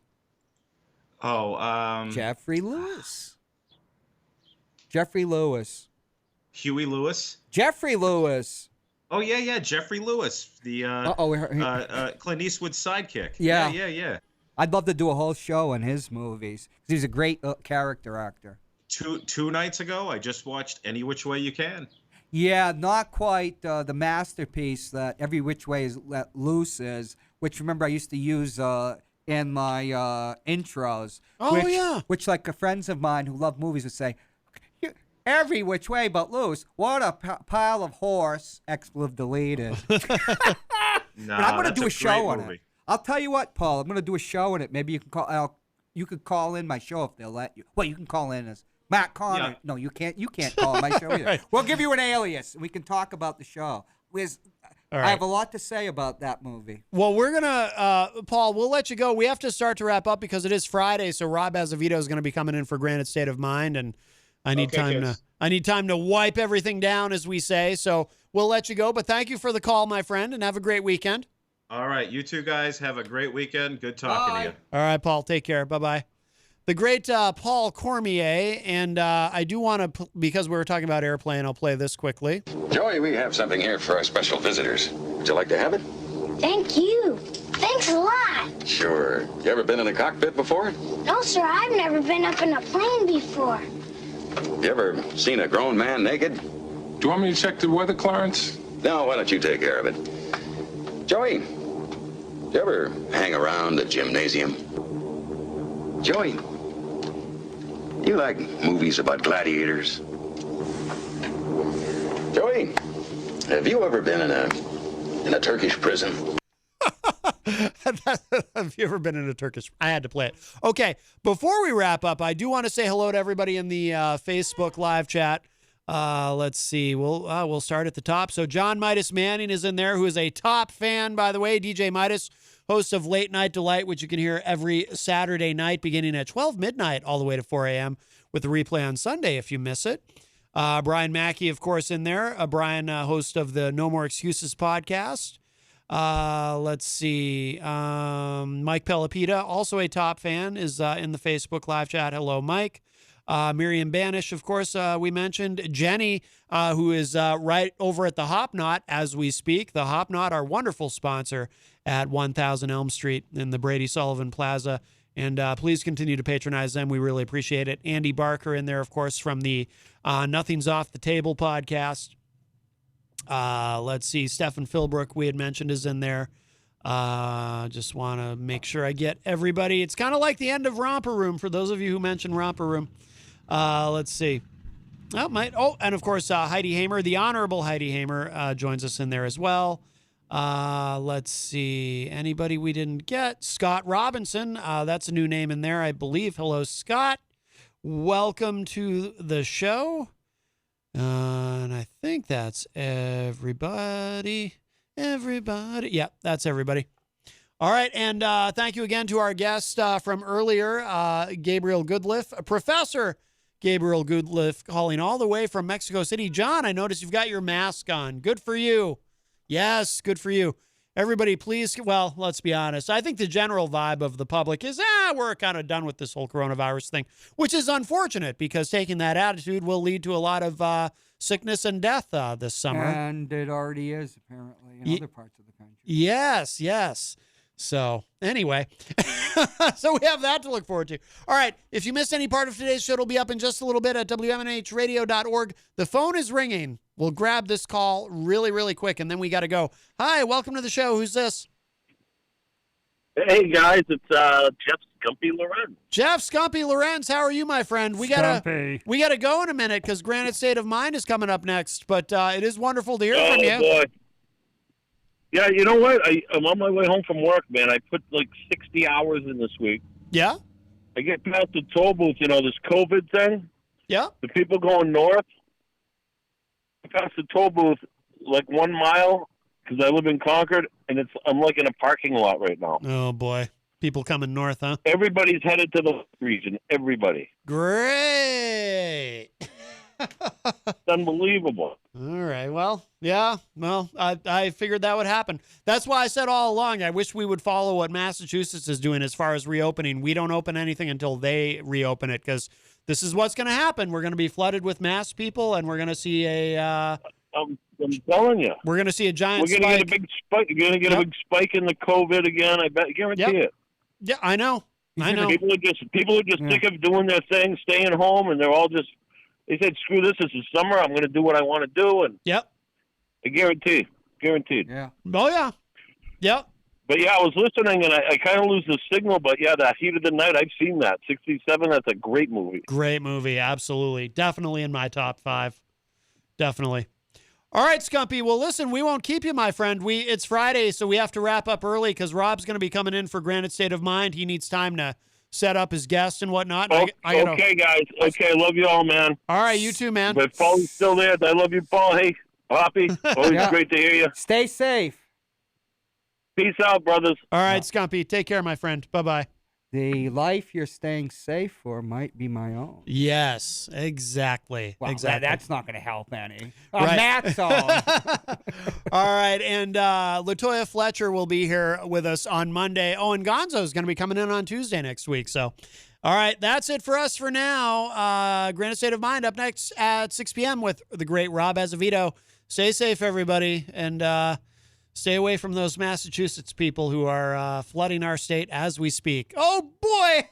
Oh, Jeffrey Lewis. Jeffrey Lewis. Huey Lewis? Jeffrey Lewis. Oh, yeah, Jeffrey Lewis, the Clint Eastwood's sidekick. Yeah. I'd love to do a whole show on his movies. He's a great character actor. Two nights ago, I just watched Any Which Way You Can. Yeah, not quite the masterpiece that Every Which Way is Let Loose is, which, remember, I used to use in my intros. Which, like, friends of mine who love movies would say, Every Which Way But Loose, what a pile of horse, expletive deleted. But I'm going to do a show on it. I'll tell you what, Paul, I'm going to do a show on it. Maybe you can you could call in my show if they'll let you. Well, you can call in as Matt Connor. Yeah. No, you can't call my show either. Right. We'll give you an alias, and we can talk about the show. I have a lot to say about that movie. Well, we're going to, Paul, we'll let you go. We have to start to wrap up because it is Friday, so Rob Azevedo is going to be coming in for Granted State of Mind, and I need time to wipe everything down, as we say. So we'll let you go, but thank you for the call, my friend, and have a great weekend. All right, you two guys have a great weekend. Good talking to you. All right, Paul, take care. Bye-bye. The great Paul Cormier, and I do want to, because we were talking about Airplane, I'll play this quickly. Joey, we have something here for our special visitors. Would you like to have it? Thank you. Thanks a lot. Sure. You ever been in a cockpit before? No, sir, I've never been up in a plane before. You ever seen a grown man naked? Do you want me to check the weather, Clarence? No, why don't you take care of it? Joey, You ever hang around the gymnasium? Joey, you like movies about gladiators? Joey, have you ever been in a Turkish prison? Have you ever been in a Turkish? I had to play it. Okay, before we wrap up, I do want to say hello to everybody in the Facebook live chat. Let's see. We'll start at the top. So John Midas Manning is in there, who is a top fan, by the way. DJ Midas, host of Late Night Delight, which you can hear every Saturday night beginning at 12 midnight all the way to 4 a.m. with the replay on Sunday if you miss it. Brian Mackey, of course, in there. Brian, host of the No More Excuses podcast. Let's see. Mike Pelopita, also a top fan, is in the Facebook live chat. Hello, Mike. Miriam Banish, of course, we mentioned. Jenny, who is right over at the Hop Knot as we speak. The Hop Knot, our wonderful sponsor at 1000 Elm Street in the Brady Sullivan Plaza. And please continue to patronize them. We really appreciate it. Andy Barker in there, of course, from the Nothing's Off the Table podcast. Let's see. Stefan Philbrook, we had mentioned, is in there. Just want to make sure I get everybody. It's kind of like the end of Romper Room for those of you who mentioned Romper Room. Let's see. And of course, Heidi Hamer, the Honorable Heidi Hamer, joins us in there as well. Let's see. Anybody we didn't get? Scott Robinson. That's a new name in there, I believe. Hello, Scott. Welcome to the show. And I think that's everybody. Yeah, that's everybody. All right, and thank you again to our guest from earlier, Gabriel Goodliff, Professor Gabriel Goodliff, calling all the way from Mexico City. John, I noticed you've got your mask on. Good for you. Yes, good for you. Everybody, please, well, let's be honest. I think the general vibe of the public is, we're kind of done with this whole coronavirus thing, which is unfortunate because taking that attitude will lead to a lot of sickness and death this summer. And it already is, apparently, in other parts of the country. Yes, yes. So, anyway, so we have that to look forward to. All right, if you missed any part of today's show, it'll be up in just a little bit at WMNHradio.org. The phone is ringing. We'll grab this call really, really quick, and then we got to go. Hi, welcome to the show. Who's this? Hey, guys, it's Jeff Scumpy Lorenz. Jeff Scumpy Lorenz, how are you, my friend? We gotta go in a minute because Granite State of Mind is coming up next, but it is wonderful to hear from you. Oh, boy. Yeah, you know what? I'm on my way home from work, man. I put like 60 hours in this week. Yeah? I get past the toll booth, this COVID thing. Yeah? The people going north. Past the toll booth like 1 mile because I live in Concord, and I'm like in a parking lot right now. Oh, boy. People coming north, huh? Everybody's headed to the region. Everybody. Great. It's unbelievable. All right. Well, yeah. Well, I figured that would happen. That's why I said all along, I wish we would follow what Massachusetts is doing as far as reopening. We don't open anything until they reopen it because this is what's going to happen. We're going to be flooded with mass people, and we're going to see a... I'm telling you. We're going to see a giant spike. We're going to get a big spike. You're going to get a big spike in the COVID again. I guarantee it. Yeah, I know. People are just sick of doing their thing, staying home, and they're all just... They said, screw this is the summer. I'm going to do what I want to do. And I guarantee. Guaranteed. Yeah. Oh, yeah. Yep. But, yeah, I was listening, and I kind of lose the signal. But, yeah, The Heat of the Night, I've seen that. 67, that's a great movie. Great movie, absolutely. Definitely in my top 5. Definitely. All right, Scumpy. Well, listen, we won't keep you, my friend. It's Friday, so we have to wrap up early because Rob's going to be coming in for Granite State of Mind. He needs time to set up his guest and whatnot. Okay, guys. Okay, love you all, man. All right, you too, man. But Paul's still there. I love you, Paul. Hey, Hoppy. Always great to hear you. Stay safe. Peace out, brothers. All right, Scumpy. Take care, my friend. Bye-bye. The life you're staying safe for might be my own. Yes, exactly. Well, exactly. That's not going to help any. Right. Matt's on. All right, and LaToya Fletcher will be here with us on Monday. Oh, and Gonzo is going to be coming in on Tuesday next week. So, all right, that's it for us for now. Granite State of Mind up next at 6 p.m. with the great Rob Azevedo. Stay safe, everybody, and stay away from those Massachusetts people who are flooding our state as we speak. Oh, boy!